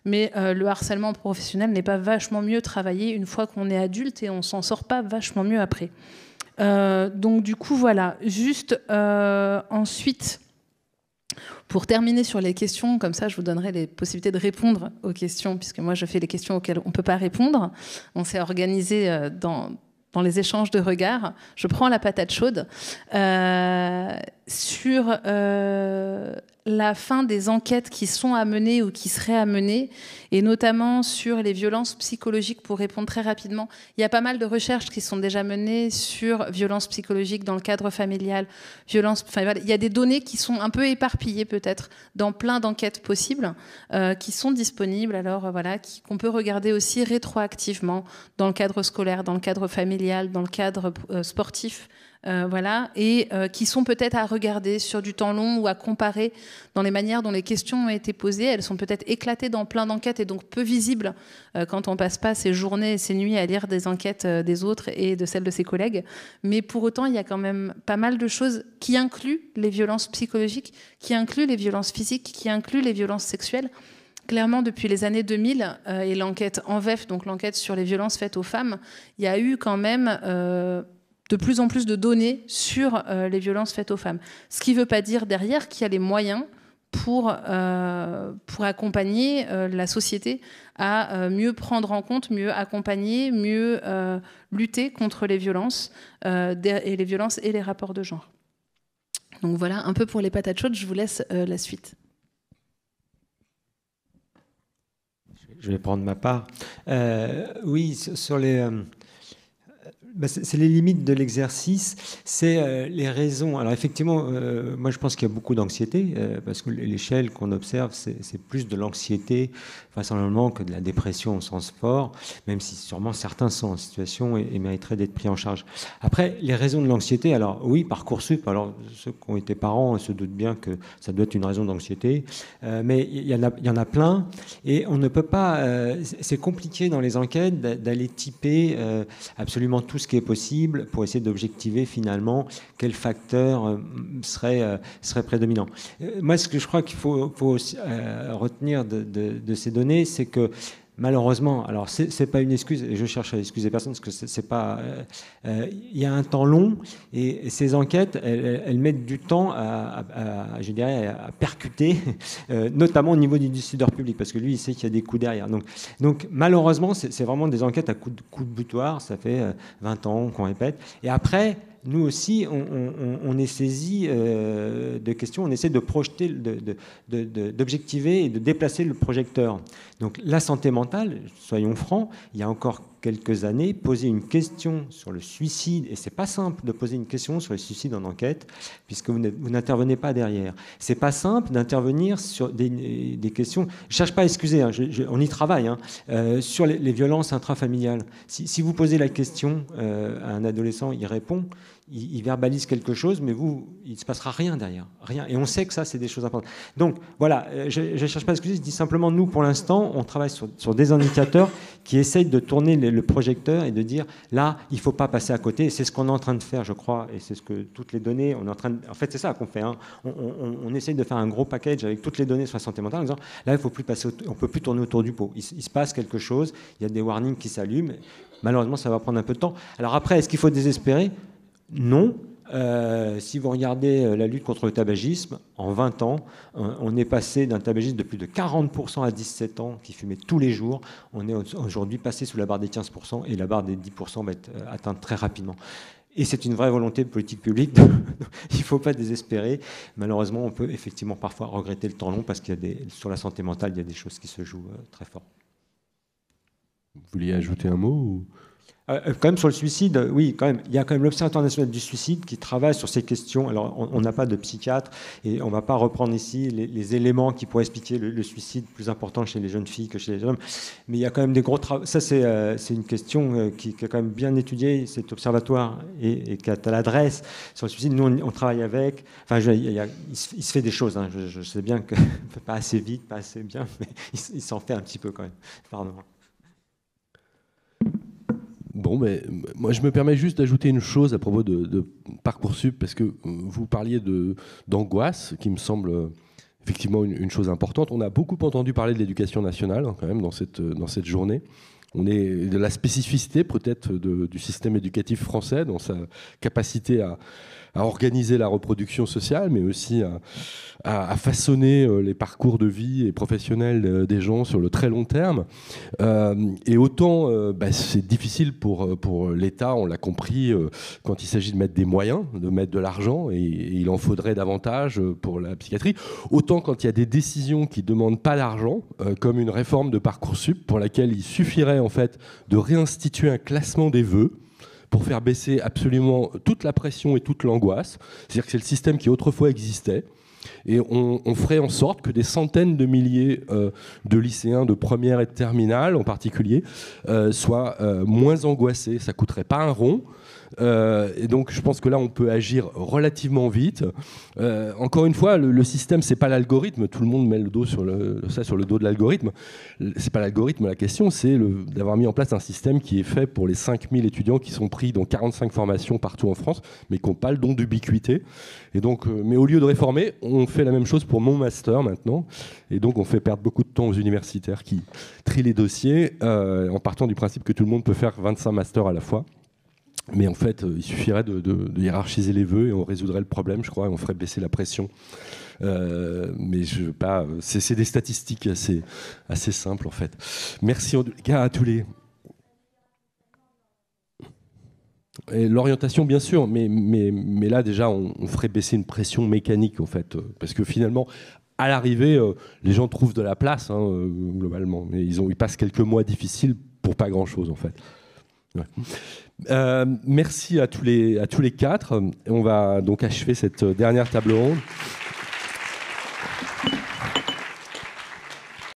Speaker 18: mais le harcèlement professionnel n'est pas vachement mieux travaillé une fois qu'on est adulte et on s'en sort pas vachement mieux après. Donc du coup, voilà. Juste ensuite... Pour terminer sur les questions, comme ça je vous donnerai les possibilités de répondre aux questions, puisque moi je fais les questions auxquelles on ne peut pas répondre. On s'est organisé dans les échanges de regards. Je prends la patate chaude. Sur la fin des enquêtes qui sont à mener ou qui seraient à mener, et notamment sur les violences psychologiques, pour répondre très rapidement. Il y a pas mal de recherches qui sont déjà menées sur violences psychologiques dans le cadre familial. Il y a des données qui sont un peu éparpillées peut-être dans plein d'enquêtes possibles, qui sont disponibles, qu'on peut regarder aussi rétroactivement dans le cadre scolaire, dans le cadre familial, dans le cadre sportif. Qui sont peut-être à regarder sur du temps long ou à comparer dans les manières dont les questions ont été posées. Elles sont peut-être éclatées dans plein d'enquêtes et donc peu visibles quand on passe pas ses journées et ses nuits à lire des enquêtes des autres et de celles de ses collègues. Mais pour autant, il y a quand même pas mal de choses qui incluent les violences psychologiques, qui incluent les violences physiques, qui incluent les violences sexuelles. Clairement, depuis les années 2000 et l'enquête ENVEF, donc l'enquête sur les violences faites aux femmes, il y a eu quand même... de plus en plus de données sur les violences faites aux femmes. Ce qui ne veut pas dire derrière qu'il y a les moyens pour accompagner la société à mieux prendre en compte, mieux accompagner, mieux lutter contre les violences et les rapports de genre. Donc voilà, un peu pour les patates chaudes, je vous laisse la suite.
Speaker 11: Je vais prendre ma part. Oui, sur les... c'est les limites de l'exercice, c'est les raisons. Alors effectivement, moi je pense qu'il y a beaucoup d'anxiété, parce que l'échelle qu'on observe, c'est plus de l'anxiété, vraisemblablement, que de la dépression au sens fort, même si sûrement certains sont en situation et mériteraient d'être pris en charge. Après, les raisons de l'anxiété, alors oui, Parcoursup, alors ceux qui ont été parents se doutent bien que ça doit être une raison d'anxiété, mais il y en a plein, et on ne peut pas... c'est compliqué dans les enquêtes d'aller typer absolument tout ce qui est possible pour essayer d'objectiver finalement quel facteur serait prédominant. Moi, ce que je crois qu'il faut retenir de ces données, c'est que malheureusement, alors c'est pas une excuse, et je cherche à excuser personne parce que c'est pas. Il y a un temps long et ces enquêtes, elles mettent du temps à percuter, notamment au niveau du décideur public, parce que lui, il sait qu'il y a des coups derrière. Donc malheureusement, c'est vraiment des enquêtes à coups de butoir. Ça fait 20 ans qu'on répète. Et après, nous aussi, on est saisi de questions, on essaie de projeter, d'objectiver et de déplacer le projecteur. Donc la santé mentale, soyons francs, il y a encore quelques années, poser une question sur le suicide, et c'est pas simple de poser une question sur le suicide en enquête, puisque vous n'intervenez pas derrière. C'est pas simple d'intervenir sur des questions. Je cherche pas à excuser, on y travaille, sur les violences intrafamiliales. Si vous posez la question à un adolescent, il répond. ils verbalisent quelque chose, mais vous, il ne se passera rien derrière. Rien. Et on sait que ça, c'est des choses importantes. Donc, voilà, je ne cherche pas à excuser, je dis simplement, nous, pour l'instant, on travaille sur des indicateurs qui essayent de tourner le projecteur et de dire, là, il ne faut pas passer à côté. Et c'est ce qu'on est en train de faire, je crois, et c'est ce que toutes les données, on est en train de... En fait, c'est ça qu'on fait. Hein. On essaye de faire un gros package avec toutes les données sur la santé mentale en disant, là, il faut plus passer, on ne peut plus tourner autour du pot. Il se passe quelque chose, il y a des warnings qui s'allument. Malheureusement, ça va prendre un peu de temps. Alors après, est-ce qu'il faut désespérer ? Non. Si vous regardez la lutte contre le tabagisme, en 20 ans, on est passé d'un tabagisme de plus de 40% à 17 ans qui fumait tous les jours. On est aujourd'hui passé sous la barre des 15% et la barre des 10% va être atteinte très rapidement. Et c'est une vraie volonté de politique publique. Il ne faut pas désespérer. Malheureusement, on peut effectivement parfois regretter le temps long parce qu'il y a sur la santé mentale, il y a des choses qui se jouent très fort.
Speaker 1: Vous vouliez ajouter un mot ou...
Speaker 11: Quand même sur le suicide, oui, quand même. Il y a quand même l'Observatoire national du suicide qui travaille sur ces questions. Alors, on n'a pas de psychiatre et on ne va pas reprendre ici les éléments qui pourraient expliquer le suicide plus important chez les jeunes filles que chez les hommes. Mais il y a quand même des gros travaux. Ça, c'est une question qui est quand même bien étudiée, cet observatoire, et qui a l'adresse sur le suicide. Nous, on travaille avec. Enfin, il se fait des choses. Hein. Je sais bien que pas assez vite, pas assez bien, mais il s'en fait un petit peu quand même. Pardon.
Speaker 1: Bon, mais moi, je me permets juste d'ajouter une chose à propos de Parcoursup, parce que vous parliez d'angoisse, qui me semble effectivement une chose importante. On a beaucoup entendu parler de l'éducation nationale, hein, quand même, dans cette journée. On est de la spécificité, peut-être, du système éducatif français, dans sa capacité à organiser la reproduction sociale, mais aussi à façonner les parcours de vie et professionnels des gens sur le très long terme. Et autant c'est difficile pour l'État, on l'a compris, quand il s'agit de mettre des moyens, de mettre de l'argent, et il en faudrait davantage pour la psychiatrie, autant quand il y a des décisions qui ne demandent pas d'argent, comme une réforme de Parcoursup, pour laquelle il suffirait en fait de réinstituer un classement des vœux, pour faire baisser absolument toute la pression et toute l'angoisse. C'est-à-dire que c'est le système qui autrefois existait. Et on ferait en sorte que des centaines de milliers de lycéens de première et de terminale, en particulier, soient moins angoissés. Ça ne coûterait pas un rond. Et donc je pense que là on peut agir relativement vite. Encore une fois, le système, c'est pas l'algorithme. Tout le monde met le dos sur le dos de l'algorithme. C'est pas l'algorithme la question, c'est d'avoir mis en place un système qui est fait pour les 5000 étudiants qui sont pris dans 45 formations partout en France, mais qui n'ont pas le don d'ubiquité. Et donc, mais au lieu de réformer, on fait la même chose pour mon master maintenant. Et donc on fait perdre beaucoup de temps aux universitaires qui trient les dossiers en partant du principe que tout le monde peut faire 25 masters à la fois. Mais en fait, il suffirait de hiérarchiser les vœux et on résoudrait le problème, je crois, et on ferait baisser la pression. Mais c'est des statistiques assez simples, en fait. Merci en tout cas à tous les... Et l'orientation, bien sûr, mais là, déjà, on ferait baisser une pression mécanique, en fait. Parce que finalement, à l'arrivée, les gens trouvent de la place, hein, globalement. Mais ils passent quelques mois difficiles pour pas grand-chose, en fait. Ouais. Merci à tous les quatre. On va donc achever cette dernière table ronde.